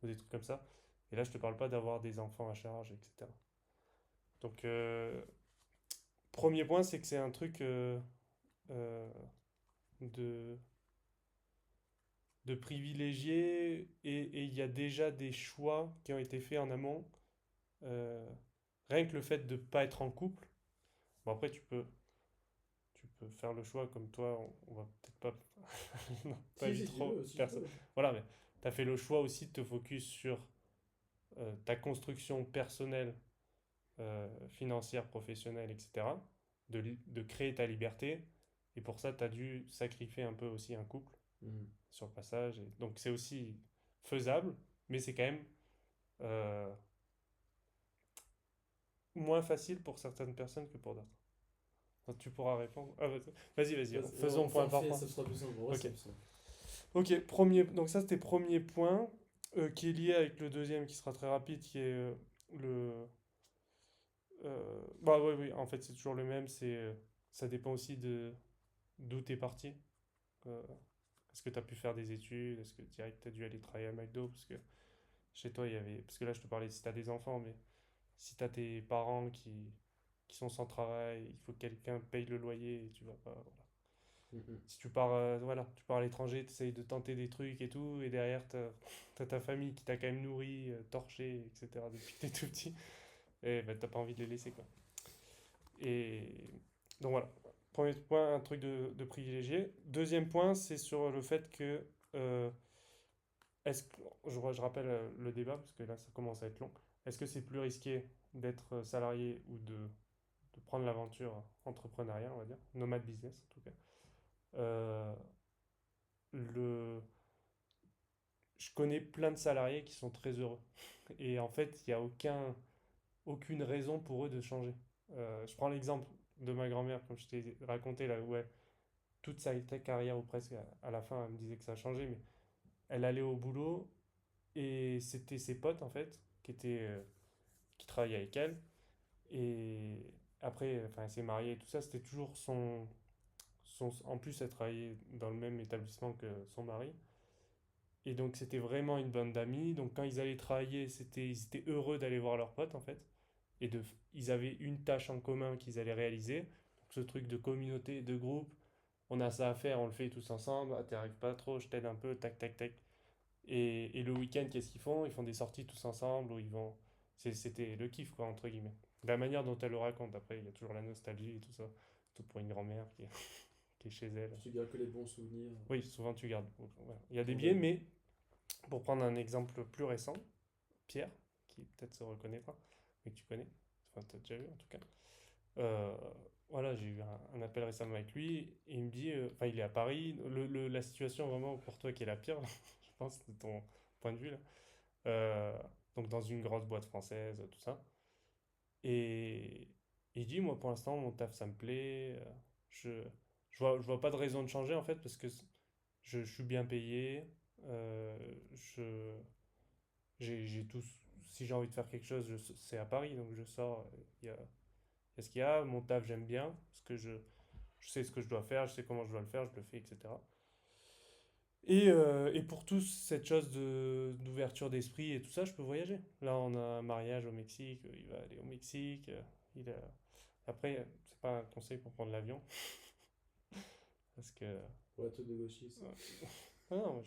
ou des trucs comme ça. Et là, je te parle pas d'avoir des enfants à charge, etc. Donc, premier point, c'est que c'est un truc euh, de, de privilégié et il y a déjà des choix qui ont été faits en amont. Euh, Rien que le fait de ne pas être en couple, bon après tu peux faire le choix comme toi, on va peut-être pas, non, pas Si, vite si tu trop veux, si tu personne. veux. Voilà, mais tu as fait le choix aussi de te focus sur ta construction personnelle, financière, professionnelle, etc. De créer ta liberté. Et pour ça, tu as dû sacrifier un peu aussi un couple Mhm. sur le passage. Et donc c'est aussi faisable, mais c'est quand même euh, moins facile pour certaines personnes que pour d'autres. Donc, tu pourras répondre. Ah, vas-y, vas-y, faisons point On par fait, point. ça sera plus simple. En vrai, Ok. c'est plus simple. Ok, premier, donc ça c'était premier point qui est lié avec le deuxième qui sera très rapide, qui est le. Bah oui, oui, en fait c'est toujours le même, ça dépend aussi de d'où t'es parti. Euh, Est-ce que tu as pu faire des études? Est-ce que direct tu as dû aller travailler à McDo? Parce que chez toi il y avait. Parce que là je te parlais si tu as des enfants, mais si tu as tes parents qui sont sans travail, il faut que quelqu'un paye le loyer et tu vas pas. Voilà. Mhm. Si tu pars, voilà, tu pars à l'étranger, tu essayes de tenter des trucs et tout, et derrière, t'as ta famille qui t'a quand même nourri, torché, etc. depuis que t'es tout petit, et ben, t'as pas envie de les laisser, quoi. Et donc voilà, premier point, un truc de privilégié. Deuxième point, c'est sur le fait que, euh, est-ce que, je rappelle le débat, parce que là, ça commence à être long. Est-ce que c'est plus risqué d'être salarié ou de prendre l'aventure entrepreneuriale, on va dire, nomade business en tout cas. Euh, le, je connais plein de salariés qui sont très heureux. Et en fait, il n'y a aucune raison pour eux de changer. Je prends l'exemple de ma grand-mère, comme je t'ai raconté là, où toute sa carrière ou presque à la fin, elle me disait que ça a changé, mais elle allait au boulot et c'était ses potes en fait qui travaillaient avec elle. Et après, enfin, elle s'est mariée et tout ça, c'était toujours en plus, elle travaillait dans le même établissement que son mari. Et donc c'était vraiment une bande d'amis. Donc quand ils allaient travailler, ils étaient heureux d'aller voir leurs potes en fait. Et ils avaient une tâche en commun qu'ils allaient réaliser. Donc ce truc de communauté, de groupe, on a ça à faire, on le fait tous ensemble. Ah, t'y arrives pas trop, je t'aide un peu, tac tac tac. Et le week-end, qu'est-ce qu'ils font? Ils font des sorties tous ensemble où ils vont. C'était le kiff quoi, entre guillemets. De la manière dont elle le raconte, après il y a toujours la nostalgie et tout ça. Tout pour une grand-mère qui est chez elle. Je te garde que les bons souvenirs. Oui, souvent tu gardes. Voilà. Il y a des Quand biais, même. mais pour prendre un exemple plus récent, Pierre, qui peut-être se reconnaîtra, mais que tu connais, enfin tu as déjà vu en tout cas. Euh, voilà, j'ai eu un appel récemment avec lui et il me dit, enfin il est à Paris, la situation vraiment pour toi qui est la pire, je pense, de ton point de vue là. Euh, donc dans une grosse boîte française, tout ça. Et il dit, moi pour l'instant mon taf ça me plaît, je, je vois pas de raison de changer en fait parce que je suis bien payé, euh, je, j'ai tout. Si j'ai envie de faire quelque chose, c'est à Paris, donc je sors. Il y a ce qu'il y a. Mon taf, j'aime bien, parce que je sais ce que je dois faire, je sais comment je dois le faire, je le fais, etc. Et pour tous, cette chose d'ouverture d'esprit et tout ça, je peux voyager. Là, on a un mariage au Mexique, il va aller au Mexique. Après, c'est pas un conseil pour prendre l'avion. Parce que Ouais, truc de gauchiste. ah non,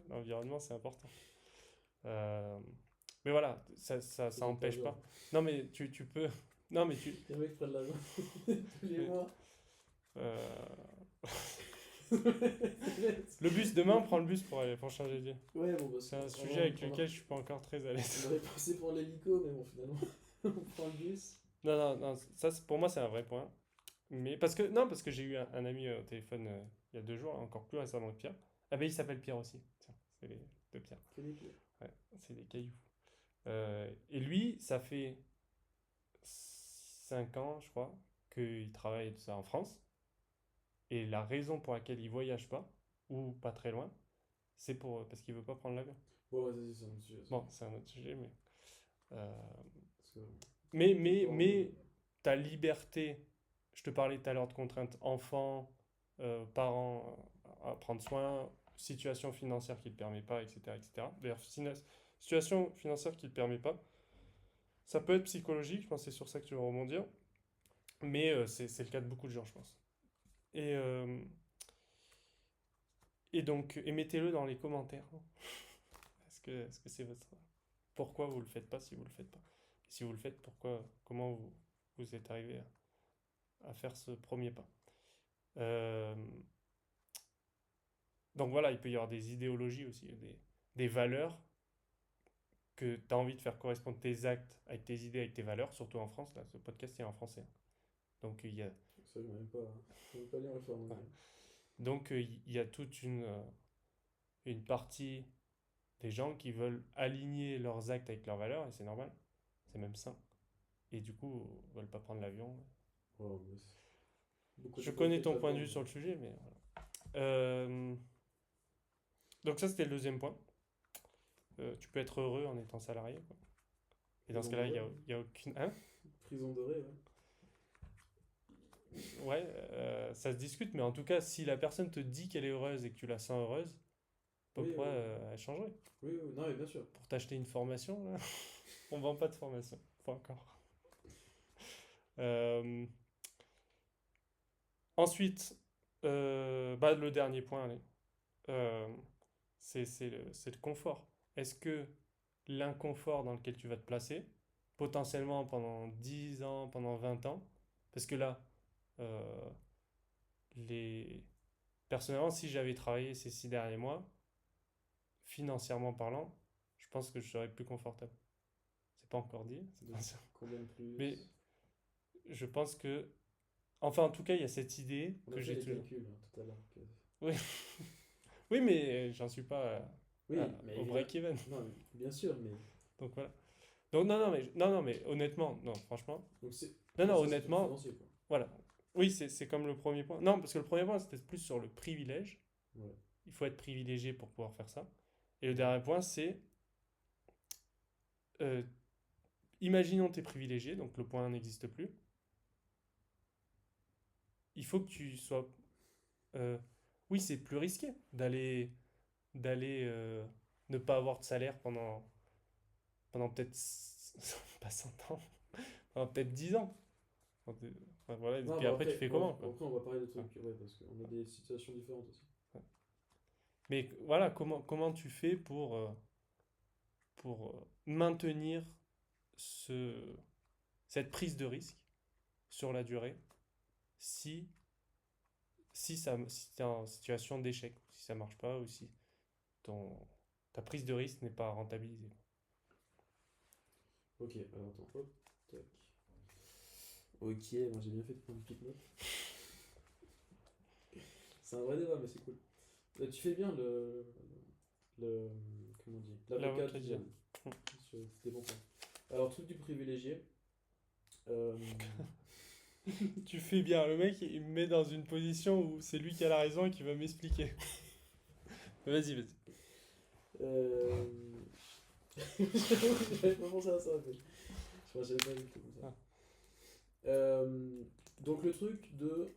l'environnement c'est important. Euh, mais voilà, C'est ça tout empêche perdant. pas. Non mais tu peux. Non mais tu. Les mecs prennent l'argent tous les mais, mois. euh, le bus, demain on prend le bus pour aller pour changer d'idée. Ouais, bon, bah, C'est un on, sujet avec on, lequel je suis pas encore très à on l'aise. aurait pensé prendre l'hélico, mais bon, finalement, on prend le bus. Non, non, non, ça pour moi c'est un vrai point. Mais parce que non, parce que j'ai eu un ami au téléphone il y a 2 jours, encore plus récemment que Pierre. Ah ben il s'appelle Pierre aussi. Tiens, c'est les deux Pierre. Que des pieds. Ouais, c'est des cailloux. Et lui, ça fait 5 ans, je crois, qu'il travaille tout ça en France. Et la raison pour laquelle il voyage pas, ou pas très loin, c'est pour parce qu'il veut pas prendre l'avion. Bon, ouais, c'est un sujet, ça. Bon, c'est un autre sujet, euh, Parce que mais ta liberté, je te parlais tout à l'heure de contraintes enfants, parents à prendre soin, situation financière qui ne le permet pas, etc. etc. D'ailleurs, situation financière qui ne le permet pas, ça peut être psychologique, je pense que c'est sur ça que tu vas rebondir, mais c'est le cas de beaucoup de gens, je pense. Et, euh, et donc, mettez-le dans les commentaires. Est-ce que c'est votre... Pourquoi vous le faites pas si vous le faites pas? Si vous le faites, pourquoi, comment vous êtes arrivé à faire ce premier pas? Euh, donc voilà, il peut y avoir des idéologies aussi, des valeurs que tu as envie de faire correspondre tes actes avec tes idées, avec tes valeurs, surtout en France. Là, ce podcast est en français. Donc il y a, ça, je même pas lire le fort non ouais. plus. Donc, il y a toute une partie des gens qui veulent aligner leurs actes avec leurs valeurs, et c'est normal, c'est même sain. Et du coup, ne veulent pas prendre l'avion. Oh, mais beaucoup Je connais d'hypocrites ton point de là-dedans. vue sur le sujet, mais voilà. Euh, donc ça, c'était le deuxième point. Tu peux être heureux en étant salarié, quoi. Et dans ce Prison cas-là, dorée, il y a aucune... Hein? prison dorée, ouais. Ouais, ça se discute, mais en tout cas, si la personne te dit qu'elle est heureuse et que tu la sens heureuse, Oui, pourquoi elle changerait? oui, oui, non, mais bien sûr. Pour t'acheter une formation, là, on vend pas de formation, pas encore. Euh, Ensuite, le dernier point, allez, euh, c'est le confort. Est-ce que l'inconfort dans lequel tu vas te placer, potentiellement pendant 10 ans, pendant 20 ans, parce que là, euh, les... personnellement, si j'avais travaillé ces 6 derniers mois, financièrement parlant, je pense que je serais plus confortable. C'est pas encore dit, c'est De pas ça. combien de Mais plus? je pense que, enfin, en tout cas, il y a cette idée On a que fait j'ai les toujours. calculs tout à l'heure. Oui, oui, mais j'en suis pas Oui, mais au évidemment. break-even. Non, mais bien sûr, mais. Donc voilà. Donc non, non, mais honnêtement, non, franchement, Donc c'est. non, non, Ça, c'est pour le honnêtement, financier, quoi. voilà. Oui, c'est comme le premier point. Non, parce que le premier point, c'était plus sur le privilège. Ouais. Il faut être privilégié pour pouvoir faire ça. Et le Mhm. dernier point, c'est, euh, imaginons t'es privilégié, donc le point n'existe plus. Il faut que tu sois... euh, oui, c'est plus risqué d'aller ne pas avoir de salaire pendant peut-être pas 100 ans, pendant peut-être 10 ans. Enfin, voilà, et Non, puis bah après, tu après, fais comment, quoi? après, on va parler de Ouais, trucs, ouais, parce qu'on a des situations différentes aussi. ouais. Mais voilà, comment tu fais pour maintenir ce, cette prise de risque sur la durée si, si tu es en situation d'échec, si ça marche pas ou si ton, ta prise de risque n'est pas rentabilisée. Ok, alors attends, hop, tac. Ok, moi j'ai bien fait de prendre une petite note. C'est un vrai débat, mais c'est cool. Tu fais bien le comment on dit, l'avocat L'avocat du du diable. diable. C'était bon point. Alors, truc du privilégié. euh, Tu fais bien, le mec il me met dans une position où c'est lui qui a la raison et qui va m'expliquer. Vas-y, vas-y. euh, J'avais pas pensé à ça, mais je savais pas du tout comme ça. Ah. Donc, le truc de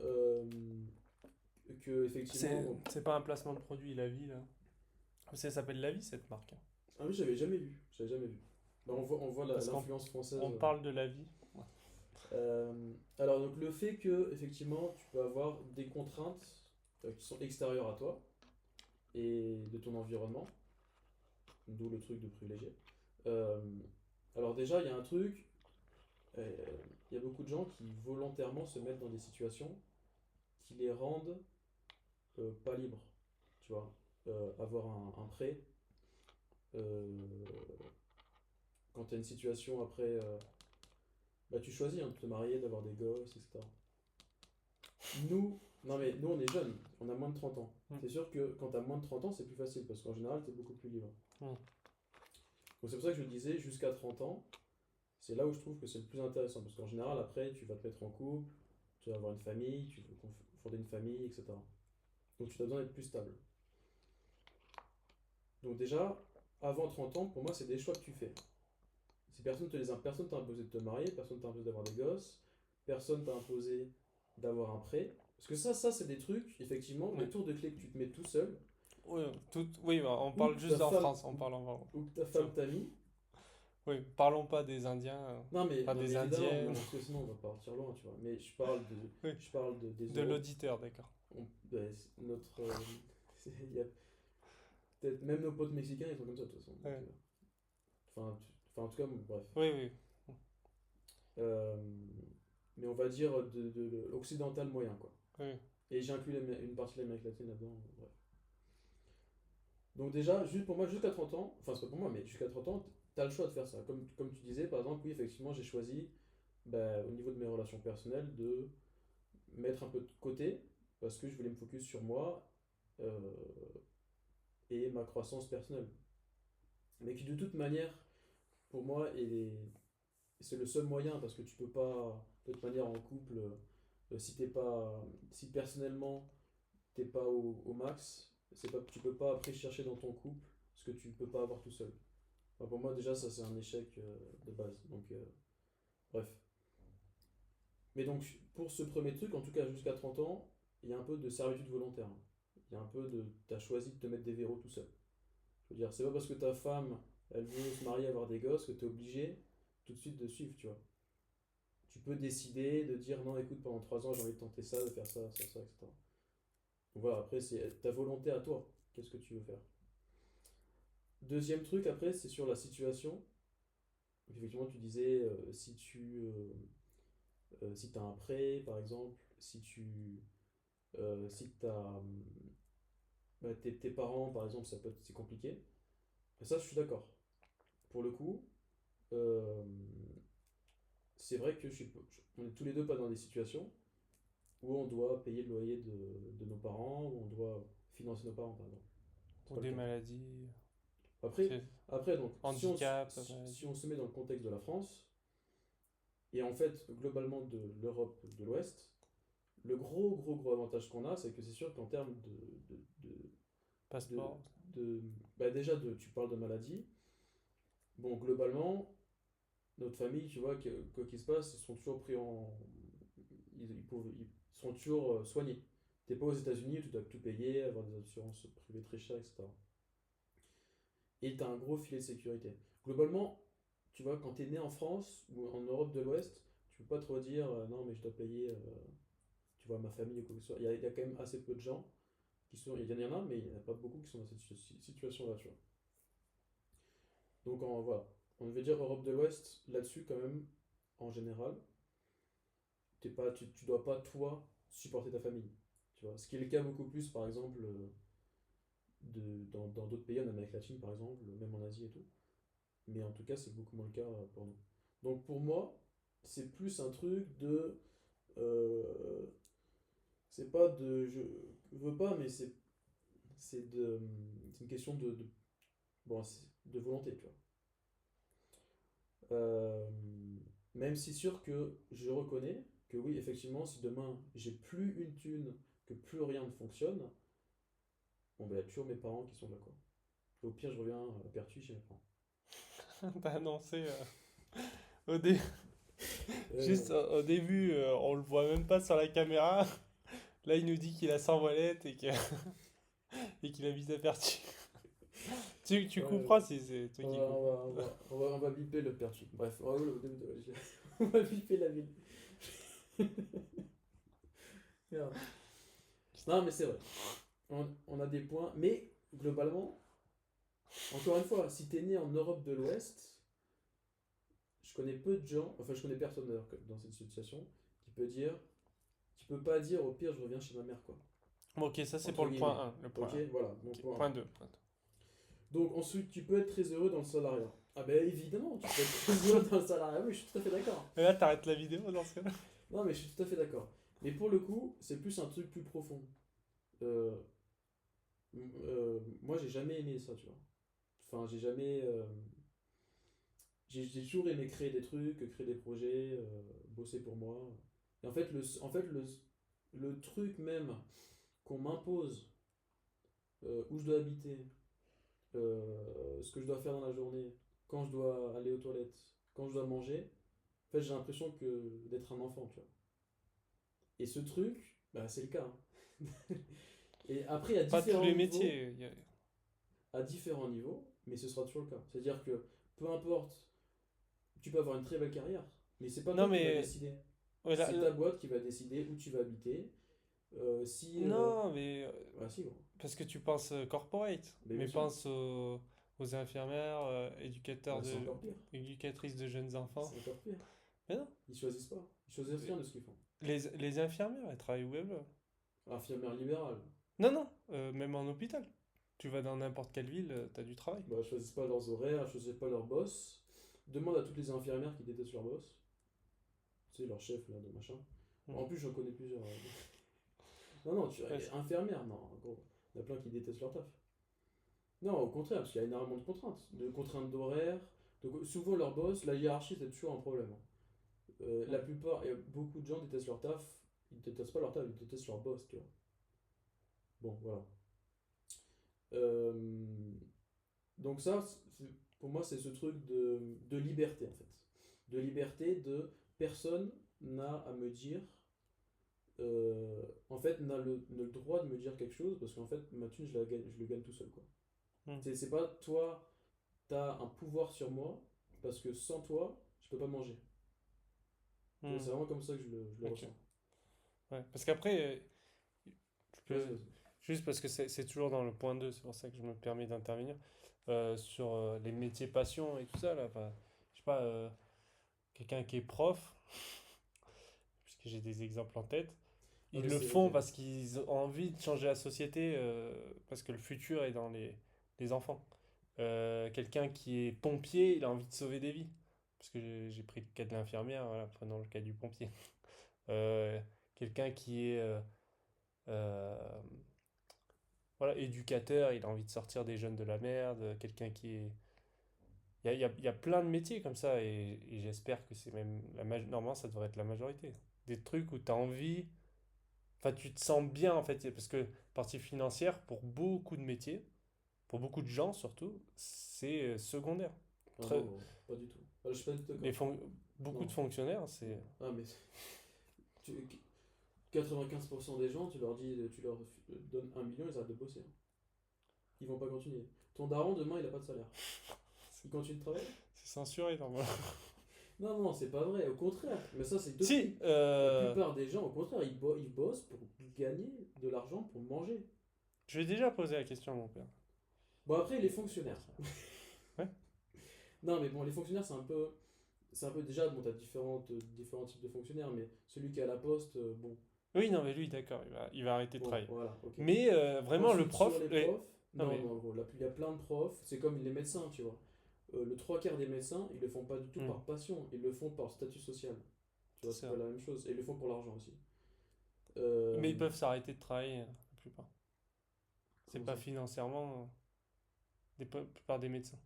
que effectivement. Bon. C'est pas un placement de produit, la vie là. Ça s'appelle la vie cette marque, hein. Ah oui, j'avais jamais vu. J'avais jamais vu. Bah, on voit Parce qu'on l'influence française. on parle de la vie. Alors, donc, le fait que, effectivement, tu peux avoir des contraintes qui sont extérieurs à toi et de ton environnement, d'où le truc de privilégié. Euh, alors déjà, il y a un truc, euh, il y a beaucoup de gens qui volontairement se mettent dans des situations qui les rendent pas libres, tu vois. Avoir un prêt, euh, quand tu as une situation après, bah tu choisis hein, de te marier, d'avoir des gosses, etc. Nous, non mais nous on est jeunes, on a moins de 30 ans. Mm. C'est sûr que quand tu as moins de 30 ans, c'est plus facile parce qu'en général, tu es beaucoup plus libre. Mm. Donc c'est pour ça que je disais jusqu'à 30 ans, c'est là où je trouve que c'est le plus intéressant parce qu'en général, après, tu vas te mettre en couple, tu vas avoir une famille, tu veux fonder une famille, etc. Donc tu as besoin d'être plus stable. Donc déjà, avant 30 ans, pour moi, c'est des choix que tu fais. Si personne t'a imposé de te marier, personne t'a imposé d'avoir des gosses, personne t'a imposé d'avoir un prêt. Parce que ça c'est des trucs, effectivement, Oui, les tours de clé que tu te mets tout seul, oui, oui, bah, on ou parle que ta juste en femme, France, on parle en... ou que ta ça. femme t'a mis. Oui, parlons pas des Indiens, pas Non, mais des évidemment, non, Indiennes. parce que sinon on va partir loin, tu vois. Mais Oui, je parle des de Europes. l'auditeur, d'accord. Ben, notre, il y a peut-être même nos potes mexicains, ils sont comme ça de toute façon. Donc, Ouais. enfin, en tout cas, bon, bref. Oui, oui, Euh, mais on va dire de l'occidental moyen, quoi. oui, Et j'ai inclus une partie de l'Amérique latine là-dedans, bref. Donc déjà, juste pour moi, jusqu'à 30 ans, enfin c'est pas pour moi, mais jusqu'à 30 ans, t'as le choix de faire ça. Comme tu disais, par exemple, oui, effectivement, j'ai choisi, bah, au niveau de mes relations personnelles, de mettre un peu de côté, parce que je voulais me focus sur moi euh, et ma croissance personnelle. Mais qui de toute manière, pour moi, c'est le seul moyen, parce que tu peux pas, de toute manière, en couple, si t'es pas, si personnellement, t'es pas au max, tu peux pas après chercher dans ton couple ce que tu peux pas avoir tout seul. Enfin, pour moi, déjà, ça, c'est un échec de base. Donc, bref. Mais donc, pour ce premier truc, en tout cas jusqu'à 30 ans, il y a un peu de servitude volontaire, hein. Il y a un peu de. T'as choisi de te mettre des verrous tout seul. Je veux dire, c'est pas parce que ta femme, elle veut se marier, avoir des gosses, que t'es obligé tout de suite de suivre, tu vois. Tu peux décider de dire non, écoute, pendant 3 ans, j'ai envie de tenter ça, de faire ça, ça, ça, etc. Donc voilà, après, c'est ta volonté à toi. Qu'est-ce que tu veux faire? Deuxième truc, après, c'est sur la situation. Effectivement, tu disais, si tu as un prêt, par exemple, si t'as, bah, tes parents, par exemple, c'est compliqué. Et ça, je suis d'accord. Pour le coup, euh, c'est vrai que on est tous les deux pas dans des situations où on doit payer le loyer de nos parents, où on doit financer nos parents, par exemple. C'est ou pas le des cas. maladies, Après, c'est donc, handicap, si maladie. on se met dans le contexte de la France, et en fait, globalement de l'Europe de l'Ouest, le gros avantage qu'on a, c'est que c'est sûr qu'en termes de, Passeport. bah déjà, tu parles de maladie. Bon, globalement, notre famille, tu vois, quoi qu'il se passe, ils sont toujours pris en. Ils seront toujours soignés. T'es pas aux États-Unis où tu dois tout payer, avoir des assurances privées très chères, etc. Et tu as un gros filet de sécurité. Globalement, tu vois, quand tu es né en France ou en Europe de l'Ouest, tu peux pas trop dire non, mais je dois payer, tu vois, ma famille ou quoi que ce soit. Il y a quand même assez peu de gens qui sont. Il y en a, mais il n'y en a pas beaucoup qui sont dans cette situation-là, tu vois. Donc, voilà. On veut dire Europe de l'Ouest, là-dessus, quand même, en général, tu dois pas, toi, supporter ta famille. Tu vois. Ce qui est le cas beaucoup plus, par exemple, dans d'autres pays, en Amérique latine, par exemple, même en Asie et tout. Mais en tout cas, c'est beaucoup moins le cas pour nous. Donc pour moi, c'est plus un truc de. euh, c'est pas de. Je veux pas, mais c'est une question bon, de volonté, tu vois. Euh, Même si sûr que je reconnais que oui, effectivement, si demain j'ai plus une thune, que plus rien ne fonctionne, bon, ben, il y a toujours mes parents qui sont là, quoi. Au pire, je reviens à Pertuis chez mes parents. T'as annoncé au, dé- juste Euh, au début, on le voit même pas sur la caméra. Là, il nous dit qu'il a 100 voilettes et qu'il habite à Pertuis. Tu euh, comprends si c'est toi On qui va, on comprends. va, on va, on va, on va biper le Pertuis. Bref, on va biper la ville. Merde. Non, mais c'est vrai. On a des points. Mais globalement, encore une fois, si t'es né en Europe de l'Ouest, je connais peu de gens, enfin je connais personne d'ailleurs dans cette situation, qui peut dire, qui peut pas dire au pire je reviens chez ma mère quoi. Bon, ok, ça c'est pour Entre le point guillemets. 1. Le point Ok, 1. voilà, mon Ok, point 1. point 2. Donc ensuite tu peux être très heureux dans le salariat. Ah ben évidemment, tu peux être très heureux dans le salariat, oui je suis tout à fait d'accord. Et là, t'arrêtes la vidéo dans ce cas-là. Non mais je suis tout à fait d'accord. Mais pour le coup, c'est plus un truc plus profond. Euh, Moi j'ai jamais aimé ça, tu vois. Enfin j'ai jamais... j'ai toujours aimé créer des trucs, créer des projets, bosser pour moi. Et le truc même qu'on m'impose, où je dois habiter, ce que je dois faire dans la journée, quand je dois aller aux toilettes, quand je dois manger, en fait j'ai l'impression que d'être un enfant, tu vois. Et ce truc, bah, c'est le cas, hein. Et après, Pas tous les métiers. à différents niveaux, mais ce sera toujours le cas. C'est-à-dire que peu importe, tu peux avoir une très belle carrière, mais c'est pas Non, toi qui va mais. décider. Ouais, C'est ta boîte qui va décider où tu vas habiter. Si. Non, mais. Ah, si, gros. Parce que tu penses corporate. Mais bien Mais sûr. pense aux infirmières, Bah, c'est encore pire. éducatrices de jeunes enfants. C'est encore pire. Mais non. Ils choisissent pas. Ils choisissent rien de ce qu'ils font. Les infirmières, elles travaillent où elles veulent. Infirmière libérale. Non, non, même en hôpital. Tu vas dans n'importe quelle ville, t'as du travail. Bah, ils choisissent pas leurs horaires, ils choisissent pas leur boss. Demande à toutes les infirmières qui détestent leur boss. Tu sais, leur chef, là, de machin. Hmm. En plus, j'en connais plusieurs. Non, non, Ouais, infirmière, non, gros. Il y a plein qui détestent leur taf. Non, au contraire, parce qu'il y a énormément de contraintes d'horaire. Donc, souvent, leur boss, la hiérarchie, c'est toujours un problème, hein. La plupart, il y a beaucoup de gens détestent leur taf. Ils détestent pas leur taf, ils détestent leur boss, tu vois. Bon, voilà. Euh, donc ça, pour moi, c'est ce truc de liberté, en fait. De liberté, de personne n'a à me dire, en fait, n'a le droit de me dire quelque chose, parce qu'en fait, ma thune, je le gagne tout seul, quoi. hmm, C'est pas toi, t'as un pouvoir sur moi, parce que sans toi, je peux pas manger. Tu vois, hmm, c'est vraiment comme ça que je le ok. ressens. Ouais, parce qu'après, tu Vas-y, peux. vas-y. Juste parce que c'est toujours dans le point 2, c'est pour ça que je me permets d'intervenir. Sur les métiers passion et tout ça, là. Enfin, je sais pas, quelqu'un qui est prof, puisque j'ai des exemples en tête, Non, ils mais le c'est font ok. parce qu'ils ont envie de changer la société, parce que le futur est dans les enfants. Quelqu'un qui est pompier, il a envie de sauver des vies. Parce que j'ai pris le cas de l'infirmière, voilà, prenons le cas du pompier. Euh, Quelqu'un qui est euh, voilà, éducateur, il a envie de sortir des jeunes de la merde. Quelqu'un qui est. Il y a plein de métiers comme ça, et j'espère que c'est même. Normalement, ça devrait être la majorité. Des trucs où tu as envie. Enfin, tu te sens bien, en fait. Parce que partie financière, pour beaucoup de métiers, pour beaucoup de gens surtout, c'est secondaire. Ah non, Très- non, pas du tout. Ah, je suis pas du tout les d'accord. fon- Beaucoup de Non. fonctionnaires, c'est. Ah, mais tu, 95% des gens, tu leur donnes 1 million, ils arrêtent de bosser, hein. Ils vont pas continuer. Ton daron, demain, il a pas de salaire. Il continue de travailler? C'est censuré, normalement. Non, non, c'est pas vrai. Au contraire. Mais ça, c'est Si, toxique. La plupart des gens, au contraire, ils bossent pour gagner de l'argent pour manger. je lui ai déjà posé la question à mon père. Bon, après, les C'est pour fonctionnaires. ça. Ouais. Non, mais bon, les fonctionnaires, c'est un peu. C'est un peu déjà, bon, t'as différents types de fonctionnaires, mais celui qui est à la poste, bon, Oui, non, mais lui, d'accord, il va arrêter de bon, travailler. voilà, ok. Mais vraiment, le Ensuite, sur prof. les profs, Non, non, mais. non, gros, il y a plein de profs, c'est comme les médecins, tu vois. Le trois quarts des médecins, ils le font pas du tout Hmm, par passion, ils le font par statut social. Tu vois, c'est c'est ça. pas la même chose. Et ils le font pour l'argent aussi. Mais ils Euh, peuvent s'arrêter de travailler, la plupart. C'est Comment pas ça? financièrement, la plupart des médecins.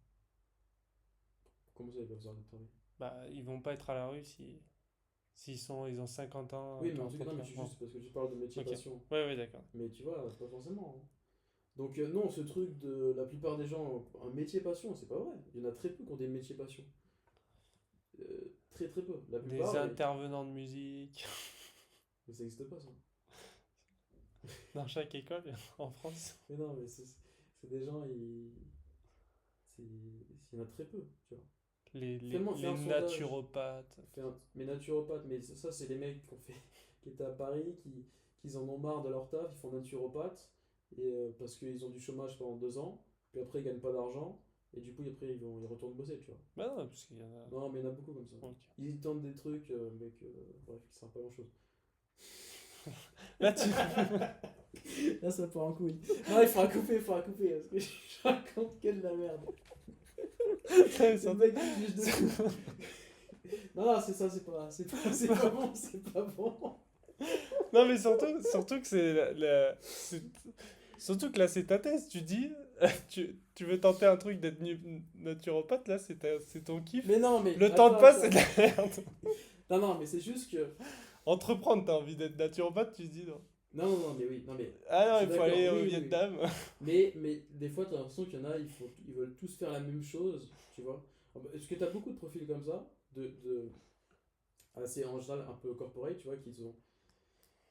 Comment ça, ils peuvent s'arrêter de travailler? Bah, ils vont pas être à la rue ils ont 50 ans, Oui, mais en tout cas, non, 44 mais ans. je suis Bon, juste parce que tu parles de métier ok. passion. Ouais, ouais, d'accord. Mais tu vois, pas forcément, hein. Donc, non, ce truc de la plupart des gens, un métier passion, c'est pas vrai. Il y en a très peu qui ont des métiers passion. Très très peu. La Des plupart, intervenants de musique mais ça n'existe pas ça. dans chaque école en France. Mais non, mais c'est des gens, il y en a très peu, tu vois. Fais Les un sondage. naturopathes. Mais naturopathes, mais ça c'est les mecs qui étaient à Paris, qui qu'ils en ont marre de leur taf, ils font naturopathe, parce qu'ils ont du chômage pendant 2 ans, puis après ils gagnent pas d'argent, et du coup après ils retournent bosser, tu vois. Bah non, parce qu'il y en a. Non, mais il y en a beaucoup comme ça. Ok. Ils tentent des trucs, bref, qui servent pas à grand chose. Là, tu. Là, ça part en couille. Non, il faudra couper, parce que je raconte que de la merde. Le mec qui pige dessus. Non, non, c'est ça, c'est pas bon, c'est pas bon. Non, mais surtout que c'est surtout que là, c'est ta thèse. Tu dis, tu veux tenter un truc d'être naturopathe, là, c'est ton kiff. Mais non, mais. Le temps de passe, c'est de attends. la merde. Non, non, mais c'est juste que. Entreprendre, t'as envie d'être naturopathe, tu te dis non. Non, non, non, mais oui, non, mais. Ah non, Je il suis faut d'accord, aller oui, au oui, Vietnam. mais des fois, t'as l'impression qu'il y en a, ils veulent tous faire la même chose, tu vois. Est-ce que t'as beaucoup de profils comme ça, assez en général un peu corporate, tu vois,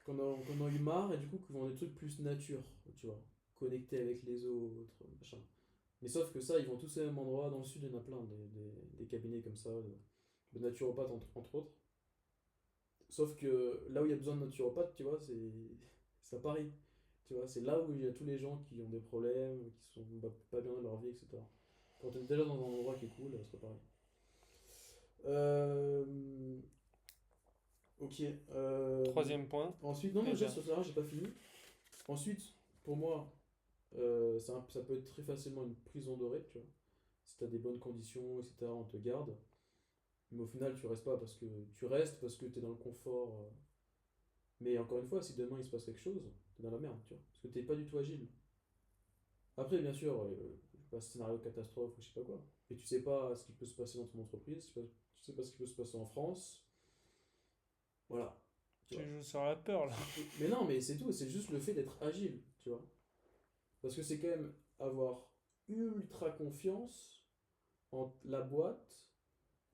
qu'on a eu marre et du coup qui vont des trucs plus nature, tu vois, connectés avec les autres, machin. Mais sauf que ça, ils vont tous au même endroit, dans le sud, il y en a plein, des cabinets comme ça, de naturopathes entre autres. Sauf que là où il y a besoin de naturopathes, tu vois, c'est à Paris. Tu vois, c'est là où il y a tous les gens qui ont des problèmes, qui sont pas bien dans leur vie, etc. Quand tu es déjà dans un endroit qui est cool, c'est pas pareil. Euh, ok. Troisième point. Ensuite, non, Eh non, déjà bien. sur ça, j'ai pas fini. Ensuite, pour moi, ça peut être très facilement une prison dorée, tu vois. Si tu as des bonnes conditions, etc., on te garde. Mais au final, tu restes pas parce que tu es dans le confort. Mais encore une fois, si demain il se passe quelque chose, t'es dans la merde, tu vois. Parce que t'es pas du tout agile. Après, bien sûr, je sais pas, scénario catastrophe ou je sais pas quoi. Et tu sais pas ce qui peut se passer dans ton entreprise, tu sais pas ce qui peut se passer en France. Voilà. Tu Tu vois. joues sur la peur, là. Mais non, mais c'est tout, c'est juste le fait d'être agile, tu vois. Parce que c'est quand même avoir ultra confiance en la boîte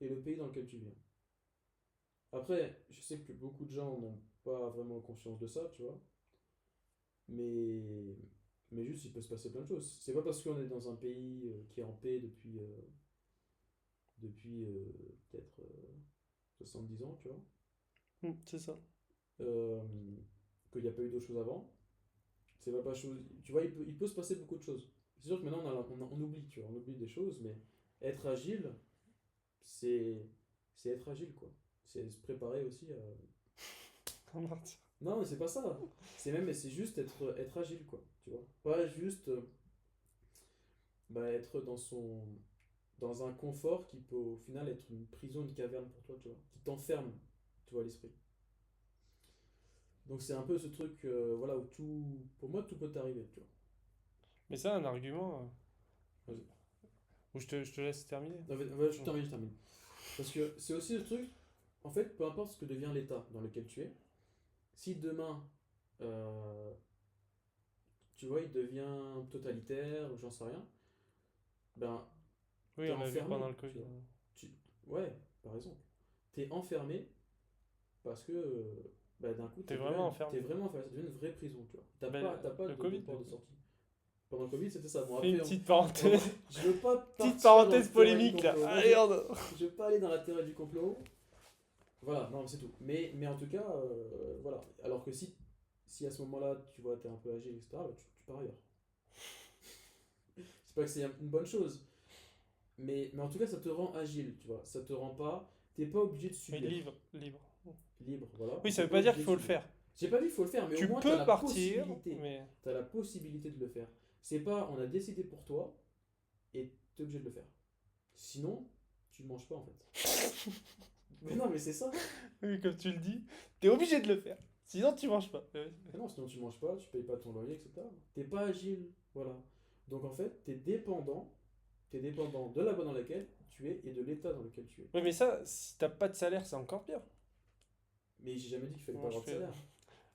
et le pays dans lequel tu viens. Après, je sais que beaucoup de gens n'ont pas vraiment conscience de ça, tu vois. Mais, mais juste, il peut se passer plein de choses. C'est pas parce qu'on est dans un pays qui est en paix depuis peut-être 70 ans, tu vois, C'est ça. euh, qu'il n'y a pas eu d'autres choses avant. C'est pas chose. Tu vois, il peut se passer beaucoup de choses. C'est sûr que maintenant on oublie, tu vois, on oublie des choses, mais être agile, c'est c'est être agile, quoi. C'est se préparer aussi à. Oh, merde. Non, mais c'est pas ça. C'est juste être agile, quoi. Tu vois. Pas juste être dans un confort qui peut au final être une prison, une caverne pour toi, tu vois, qui t'enferme, tu vois, l'esprit. Donc c'est un peu ce truc, voilà, où pour moi, tout peut t'arriver, tu vois. Mais c'est un argument. Vas-y. Ou je te laisse terminer. Non, je termine. Parce que c'est aussi le truc, en fait, peu importe ce que devient l'état dans lequel tu es, si demain, euh, tu vois, il devient totalitaire, ou j'en sais rien, ben, Oui, t'es on l'a vu enfermé, pendant le tu Covid. vois. Tu, ouais, par exemple. T'es enfermé parce que d'un coup, T'es vraiment t'es enfermé. vraiment enfermé, ça devient une vraie prison, tu vois. Ben, T'as pas le de Covid, porte du de coup. sortie. Pendant le Covid, c'était ça. Bon, Fais une après, petite on va- parenthèse. je veux pas Petite partir dans parenthèse la théorie du polémique, là. complot. Ah, merde. Je veux pas aller dans la théorie du complot. Voilà, non, c'est tout. Mais en tout cas, voilà. Alors que si à ce moment-là, tu vois, t'es un peu agile, etc., bah, tu pars ailleurs. C'est pas que c'est une bonne chose. Mais en tout cas, ça te rend agile, tu vois. Ça te rend pas. T'es pas obligé de Oui, subir. libre, libre. Libre, voilà. Oui, Mais ça t'es veut pas pas dire obligé qu'il de faut le subir. faire. J'ai pas dit qu'il faut le faire, mais au Tu moins t'as peux la partir, possibilité. mais. T'as la possibilité de le faire. C'est pas on a décidé pour toi et t'es obligé de le faire. Sinon, tu manges pas en fait. Mais non, mais c'est ça. Oui, comme tu le dis, t'es obligé de le faire. Sinon, tu manges pas. Mais non, sinon tu manges pas, tu payes pas ton loyer, etc. T'es pas agile. Voilà. Donc en fait, t'es dépendant de la boîte dans laquelle tu es et de l'état dans lequel tu es. Oui, mais ça, si t'as pas de salaire, c'est encore pire. Mais j'ai jamais dit qu'il fallait pas Comment je avoir de fais? salaire.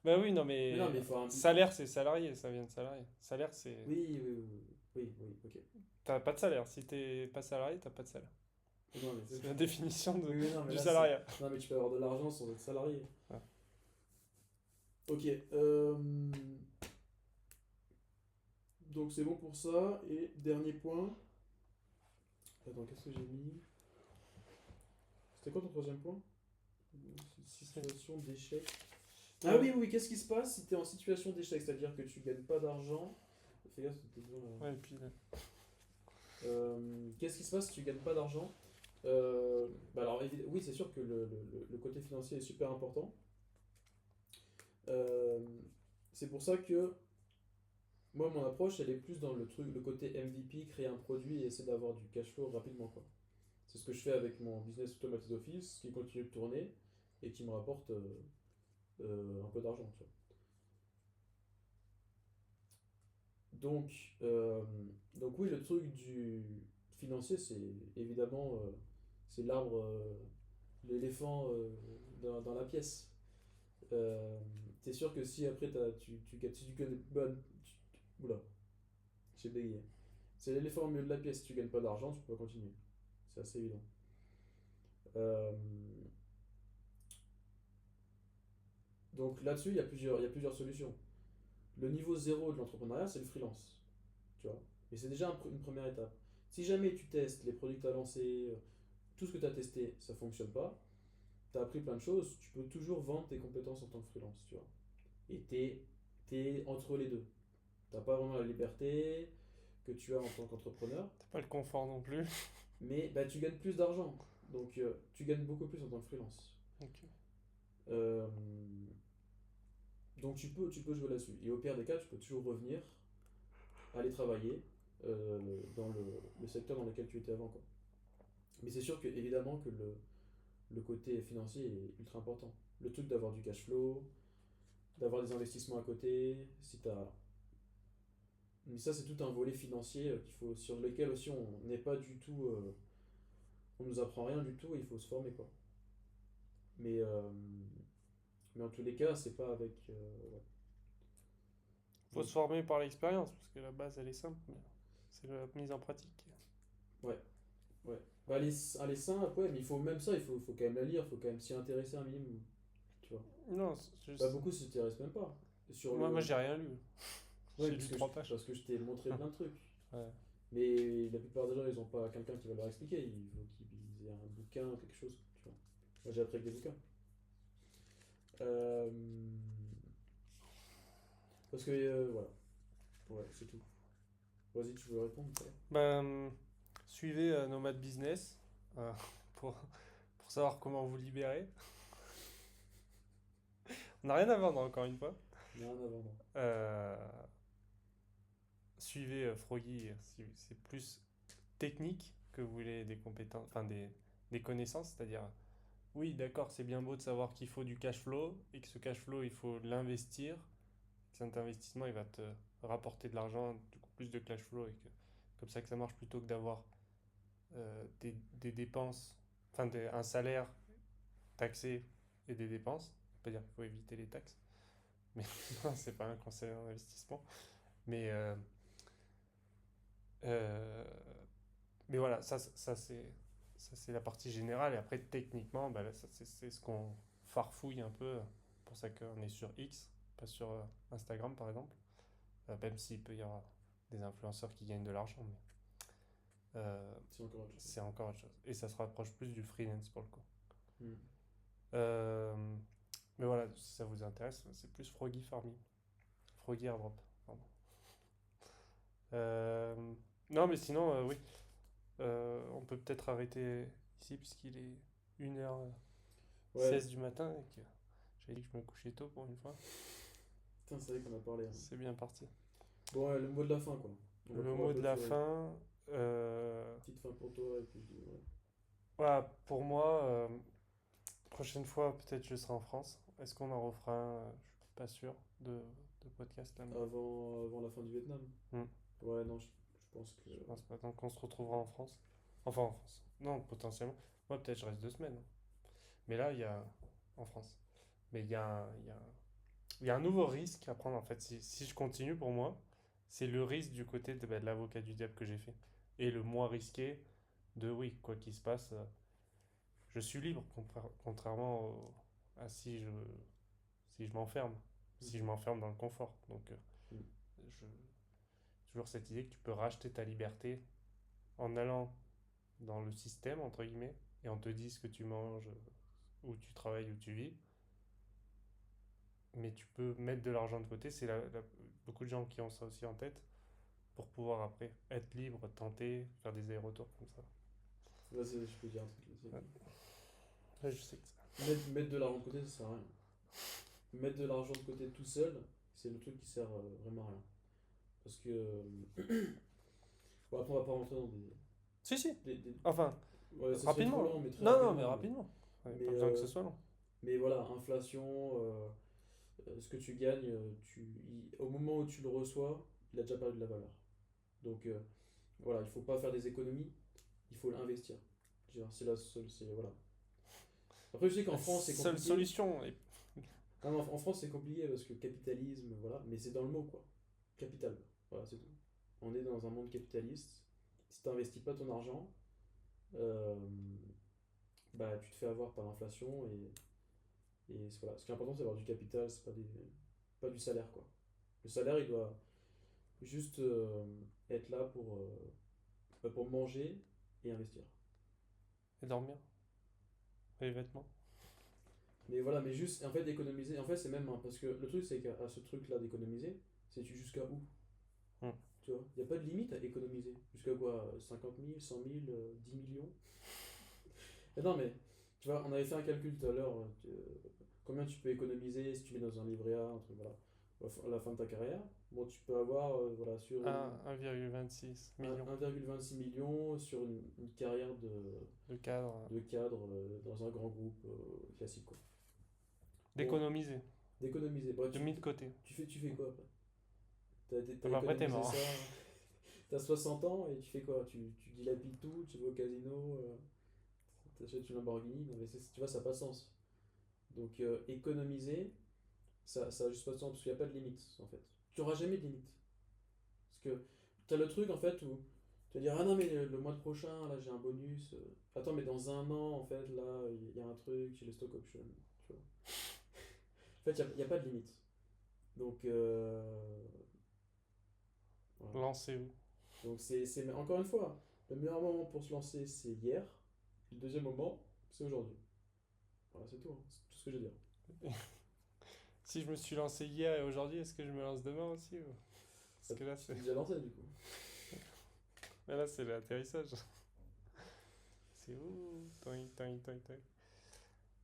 Bah oui, non, Mais non, mais mais il faut un. salaire, c'est salarié, ça vient de salarié. Salaire, c'est. Oui, oui, oui, oui, oui, oui, ok. T'as pas de salaire. Si t'es pas salarié, t'as pas de salaire. Non, mais C'est la définition oui, oui, non, mais du là, salariat. non, mais tu peux avoir de l'argent sans être salarié. Ouais. Ok. Donc c'est bon pour ça. Et dernier point. Attends, qu'est-ce que j'ai mis? C'était quoi ton troisième point? C'est- Situation d'échec. Ah oui, oui, qu'est-ce qui se passe si tu es en situation d'échec? C'est-à-dire que tu gagnes pas d'argent. Fais gaffe, t'es besoin, là. Ouais, et puis Qu'est-ce qui se passe si tu gagnes pas d'argent? Bah alors, oui, c'est sûr que le côté financier est super important. Euh, c'est pour ça que moi, mon approche, elle est plus dans le truc, le côté MVP, créer un produit et essayer d'avoir du cash flow rapidement, quoi. C'est ce que je fais avec mon business Automated Office, qui continue de tourner et qui me rapporte un peu d'argent, tu vois. Donc, euh, donc oui, le truc du financier, c'est évidemment c'est l'arbre, l'éléphant dans la pièce. T'es sûr que si après si tu gagnes oula, j'ai bégayé. C'est l'éléphant au milieu de la pièce. Si tu gagnes pas d'argent, tu peux pas continuer. C'est assez évident. Euh, donc là-dessus, il y a plusieurs solutions. Le niveau zéro de l'entrepreneuriat, c'est le freelance. Tu vois. Et c'est déjà une première étape. Si jamais tu testes les produits que tu as lancés, tout ce que tu as testé, ça fonctionne pas, tu as appris plein de choses, tu peux toujours vendre tes compétences en tant que freelance. Tu vois. Et t'es entre les deux. T'as pas vraiment la liberté que tu as en tant qu'entrepreneur, t'as pas le confort non plus. mais bah, tu gagnes plus d'argent. Donc tu gagnes beaucoup plus en tant que freelance. Ok. Euh, donc tu peux jouer là-dessus. Et au pire des cas, tu peux toujours revenir, aller travailler dans le secteur dans lequel tu étais avant, quoi. Mais c'est sûr que évidemment que le côté financier est ultra important. Le truc d'avoir du cash flow, d'avoir des investissements à côté, si t'as. Mais ça, c'est tout un volet financier sur lequel aussi on n'est pas du tout. On nous apprend rien du tout et il faut se former, quoi. Mais, euh, mais en tous les cas, c'est pas avec. Ouais. Faut Donc, se former par l'expérience, parce que la base elle est simple, mais c'est la mise en pratique. ouais, ouais. Bah, les seins, ouais, mais il faut même ça, il faut quand même la lire, il faut quand même s'y intéresser un minimum, tu vois. Non, c'est Bah, juste. beaucoup s'y intéressent même pas. Sur Moi le. j'ai rien lu. Ouais, J'ai lu trois pages. parce que je t'ai montré plein de trucs. Ouais. Mais la plupart des gens, ils ont pas quelqu'un qui va leur expliquer. Il faut qu'ils aient un bouquin, quelque chose, tu vois. Moi, j'ai appris avec des bouquins. Euh, Parce que, voilà. Ouais, c'est tout. Vas-y, tu veux répondre ou pas? Ben, suivez Nomad Business euh, pour, pour savoir comment vous libérer. On n'a rien à vendre encore une fois. Rien à vendre. Euh, suivez Froggy si c'est plus technique que vous voulez des compétences, enfin des connaissances, c'est-à-dire oui, d'accord, c'est bien beau de savoir qu'il faut du cash flow et que ce cash flow, il faut l'investir. Cet investissement, il va te rapporter de l'argent, du coup plus de cash flow et que comme ça que ça marche plutôt que d'avoir des dépenses, enfin un salaire taxé et des dépenses. On peut dire qu'il faut éviter les taxes, mais non, c'est pas un conseil en investissement. Mais, euh, euh, mais voilà, ça c'est la partie générale. Et après, techniquement, bah, là, c'est ce qu'on farfouille un peu. Pour ça qu'on est sur X, pas sur Instagram par exemple. Même s'il peut y avoir des influenceurs qui gagnent de l'argent, mais C'est encore autre chose. c'est encore autre chose. Et ça se rapproche plus du freelance pour le coup. Hmm. Euh, mais voilà, si ça vous intéresse, c'est plus Froggy Farming. Froggy Airdrop, pardon. Euh, non, mais sinon, oui. On peut peut-être arrêter ici puisqu'il est 1h16 Ouais, du matin et que j'avais dit que je me couchais tôt pour une fois. putain, c'est vrai qu'on a parlé, hein. C'est bien parti. Bon, ouais, le mot de la fin, quoi. On va Le pouvoir mot de la clôturer. fin, Petite fin pour toi, et puis ouais. voilà, pour moi, prochaine fois, peut-être je serai en France. Est-ce qu'on en refera un? Je suis pas sûr de podcast là, mais Avant la fin du Vietnam. hmm, Ouais, non, je pense que. je pense pas. Donc on se retrouvera en France. Enfin en France. Non, potentiellement. Moi, peut-être je reste 2 semaines, hein. Mais là, il y a en France. Mais il y a un nouveau risque à prendre en fait. Si je continue pour moi, c'est le risque du côté de l'avocat du diable que j'ai fait. Et le moins risqué de oui, quoi qu'il se passe, je suis libre, contrairement à si je m'enferme. Si je Mhm. m'enferme dans le confort. Donc, Mhm. je, toujours cette idée que tu peux racheter ta liberté en allant dans le système, entre guillemets, et on te dit ce que tu manges, où tu travailles, où tu vis. mais tu peux mettre de l'argent de côté. Beaucoup de gens qui ont ça aussi en tête pour pouvoir après être libre, tenter, faire des allers-retours comme ça. Vas-y, je peux dire un truc là-dessus. Ouais. Ouais, je sais que ça. Mettre de l'argent de côté, ça sert à rien. Mettre de l'argent de côté tout seul, c'est le truc qui sert vraiment à rien. Parce que. Bon, après, on va pas rentrer dans Si, si. des- Enfin, Ouais, ça serait trop rapidement. long, mais très Non, non, mais rapidement. rapidement. Ouais, Mais, pas besoin que ce soit long. mais voilà, inflation, ce que tu gagnes, au moment où tu le reçois, il a déjà perdu de la valeur. Donc voilà, il faut pas faire des économies, il faut l'investir. Je veux dire, c'est la seule. Voilà. Après, je sais qu'en La France, c'est seule compliqué. solution. Non, mais en France, c'est compliqué parce que capitalisme, voilà, mais c'est dans le mot, quoi. Capital. Voilà, c'est tout. On est dans un monde capitaliste. Si tu n'investis pas ton argent, euh, bah, tu te fais avoir par l'inflation voilà. Ce qui est important, c'est d'avoir du capital, c'est pas du salaire, quoi. Le salaire, il doit juste être là pour manger et investir. Et dormir. Et les vêtements. Mais voilà, mais juste, en fait, d'économiser, en fait, c'est même, parce que le truc, c'est qu'à ce truc-là d'économiser, c'est jusqu'à où? Hmm. Tu vois, il n'y a pas de limite à économiser. Jusqu'à quoi? 50 000, 100 000, 10 millions? Et non, mais, tu vois, on avait fait un calcul tout à l'heure. Combien tu peux économiser si tu mets dans un livret A, un truc, voilà, à la fin de ta carrière. Bon, tu peux avoir, voilà, sur 1,26 million 1,26 million sur une carrière de cadre. de cadre dans un grand groupe classique, quoi. Bon, D'économiser. d'économiser. Bah, De mis de côté. tu fais quoi après? Ah T'as bah après, t'es économisé mort. ça, t'as 60 ans et tu fais quoi? Tu dilapides tout, tu vas au casino, t'achètes une Lamborghini, non mais tu vois, ça n'a pas de sens. Donc économiser, ça a juste pas de sens parce qu'il n'y a pas de limite en fait. Tu n'auras jamais de limite. Parce que tu as le truc en fait où tu vas dire ah non mais le mois prochain là j'ai un bonus. Attends mais dans un an en fait là il y a un truc, j'ai les stock options. Tu vois. En fait il y a pas de limite. Donc voilà. Lancez-vous. Donc mais encore une fois, le meilleur moment pour se lancer c'est hier. Le deuxième moment c'est aujourd'hui. Voilà c'est tout, hein. C'est tout ce que j'ai à dire. Si je me suis lancé hier et aujourd'hui, est-ce que je me lance demain aussi Parce que là, Tu t'es déjà lancé du coup. là, c'est l'atterrissage. C'est ouh, toing, toing, toing, toing.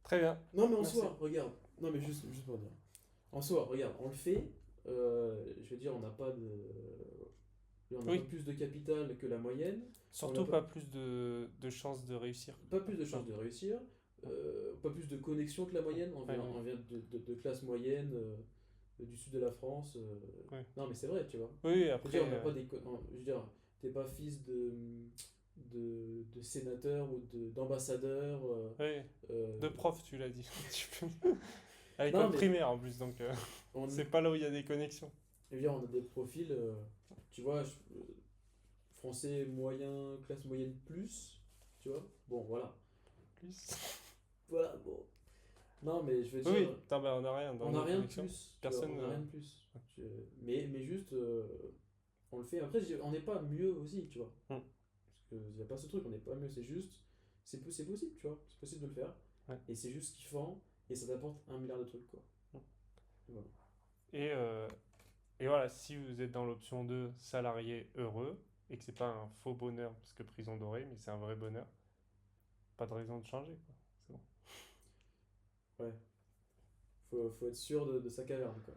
Très bien. Non, mais en Merci. soi, regarde. Non, mais juste pour dire. En soi, regarde, on le fait. Je veux dire, on n'a pas Oui, plus de capital que la moyenne. On n'a surtout pas plus de chances de réussir. pas plus de Enfin, chances de réussir. Pas plus de connexion que la moyenne. ouais, On ouais, vient de classe moyenne du sud de la France. ouais. Non, mais c'est vrai, tu vois. Oui, Je veux après, dire, on n'a pas je veux dire, t'es pas fils de sénateur ou d'ambassadeur. oui, Euh, de prof, tu l'as dit. À non, l'école mais primaire en plus, donc on, c'est pas là où il y a des connexions. je veux dire, on a des profils, tu vois, français moyen, classe moyenne plus, tu vois. Bon, voilà. Plus. Voilà, bon. Non, mais je veux Oui, dire, oui. Putain, bah, on n'a rien dans on n'a nos rien de connexions. plus, tu vois, Personne. on n'a rien de plus. Mais juste, on le fait. Après, on n'est pas mieux aussi, tu vois. Hmm. Parce qu'il n'y a pas ce truc, on n'est pas mieux, c'est juste, c'est possible, tu vois. C'est possible de le faire. Ouais. Et c'est juste kiffant, et ça t'apporte un milliard de trucs, quoi. Hmm. Et voilà. Et, euh, et voilà, si vous êtes dans l'option 2, salarié heureux, et que c'est pas un faux bonheur, parce que prison dorée, mais c'est un vrai bonheur, pas de raison de changer, quoi. C'est bon. Ouais. Faut être sûr de sa caverne, quoi.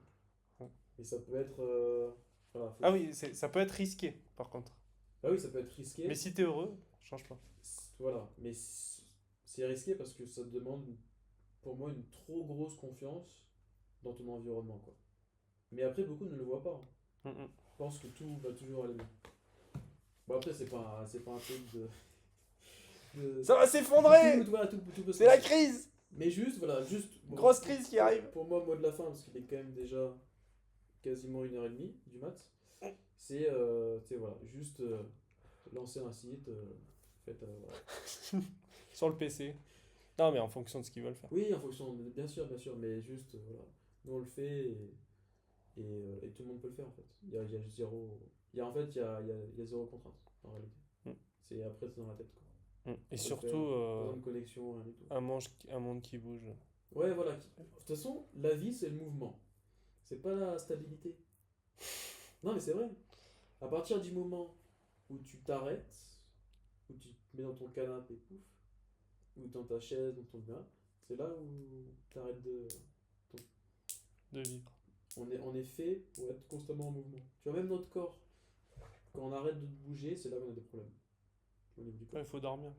Ouais. Et ça peut être. Voilà, Ah oui, ça peut être risqué, par contre. ah oui, ça peut être Mais risqué. si t'es heureux, change pas. Voilà, mais c'est risqué parce que ça demande pour moi une trop grosse confiance dans ton environnement, quoi. Mais après, beaucoup ne le voient pas, hein. Mm, mm. Pensent que tout va toujours aller bien. Bon, après, c'est pas un truc de- Ça va s'effondrer. Voilà, tout peut se C'est la passer. crise. Mais juste, voilà, juste. Bon, Grosse crise qui arrive. pour moi, mot de la fin, parce qu'il est quand même déjà quasiment 1h30 du mat. C'est voilà, juste lancer un site, faites, voilà. Sur le PC. Non, mais en fonction de ce qu'ils veulent faire. Oui, en fonction, bien sûr, mais juste, voilà. Nous on le fait et tout le monde peut le faire en fait. Il y a zéro. En fait, il y a zéro contrainte en réalité. Mm, C'est après, c'est dans la tête quoi. mm. Et On peut le surtout, faire, pas besoin de connexion, rien du tout. un monde qui bouge. Ouais, voilà. De toute façon, la vie, c'est le mouvement. C'est pas la stabilité. Non, mais c'est vrai. À partir du moment où tu t'arrêtes, où tu te mets dans ton canapé, pouf, ou dans ta chaise, dans ton bain, c'est là où tu arrêtes de. ton- de vivre. on est fait pour être constamment en mouvement. Tu vois, même notre corps, quand on arrête de bouger, c'est là qu'on a des problèmes au niveau du Ouais, corps. il faut dormir.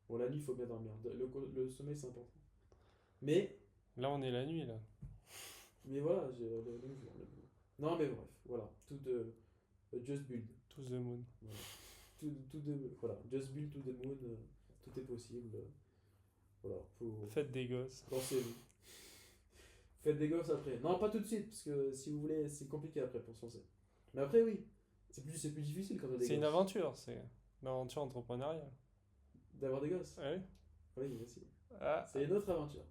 Bon, la nuit, il faut bien dormir. Le sommeil, c'est important. Mais, Là, on est la nuit, là. mais voilà, j'ai le mouvement, le mouvement. Non, mais bref, voilà. Tout de. Just build. To the moon. Voilà. Voilà. Just build to the moon. Tout est possible. Voilà. Faut. Faites des gosses. Lancez-vous. Faites des gosses après. Non, pas tout de suite, parce que si vous voulez, c'est compliqué après pour se lancer. Mais après, oui. C'est plus difficile quand on a des C'est une gosses. aventure, c'est une aventure entrepreneuriale. D'avoir des gosses. Ah oui. Oui, aussi. Ah, C'est une autre aventure.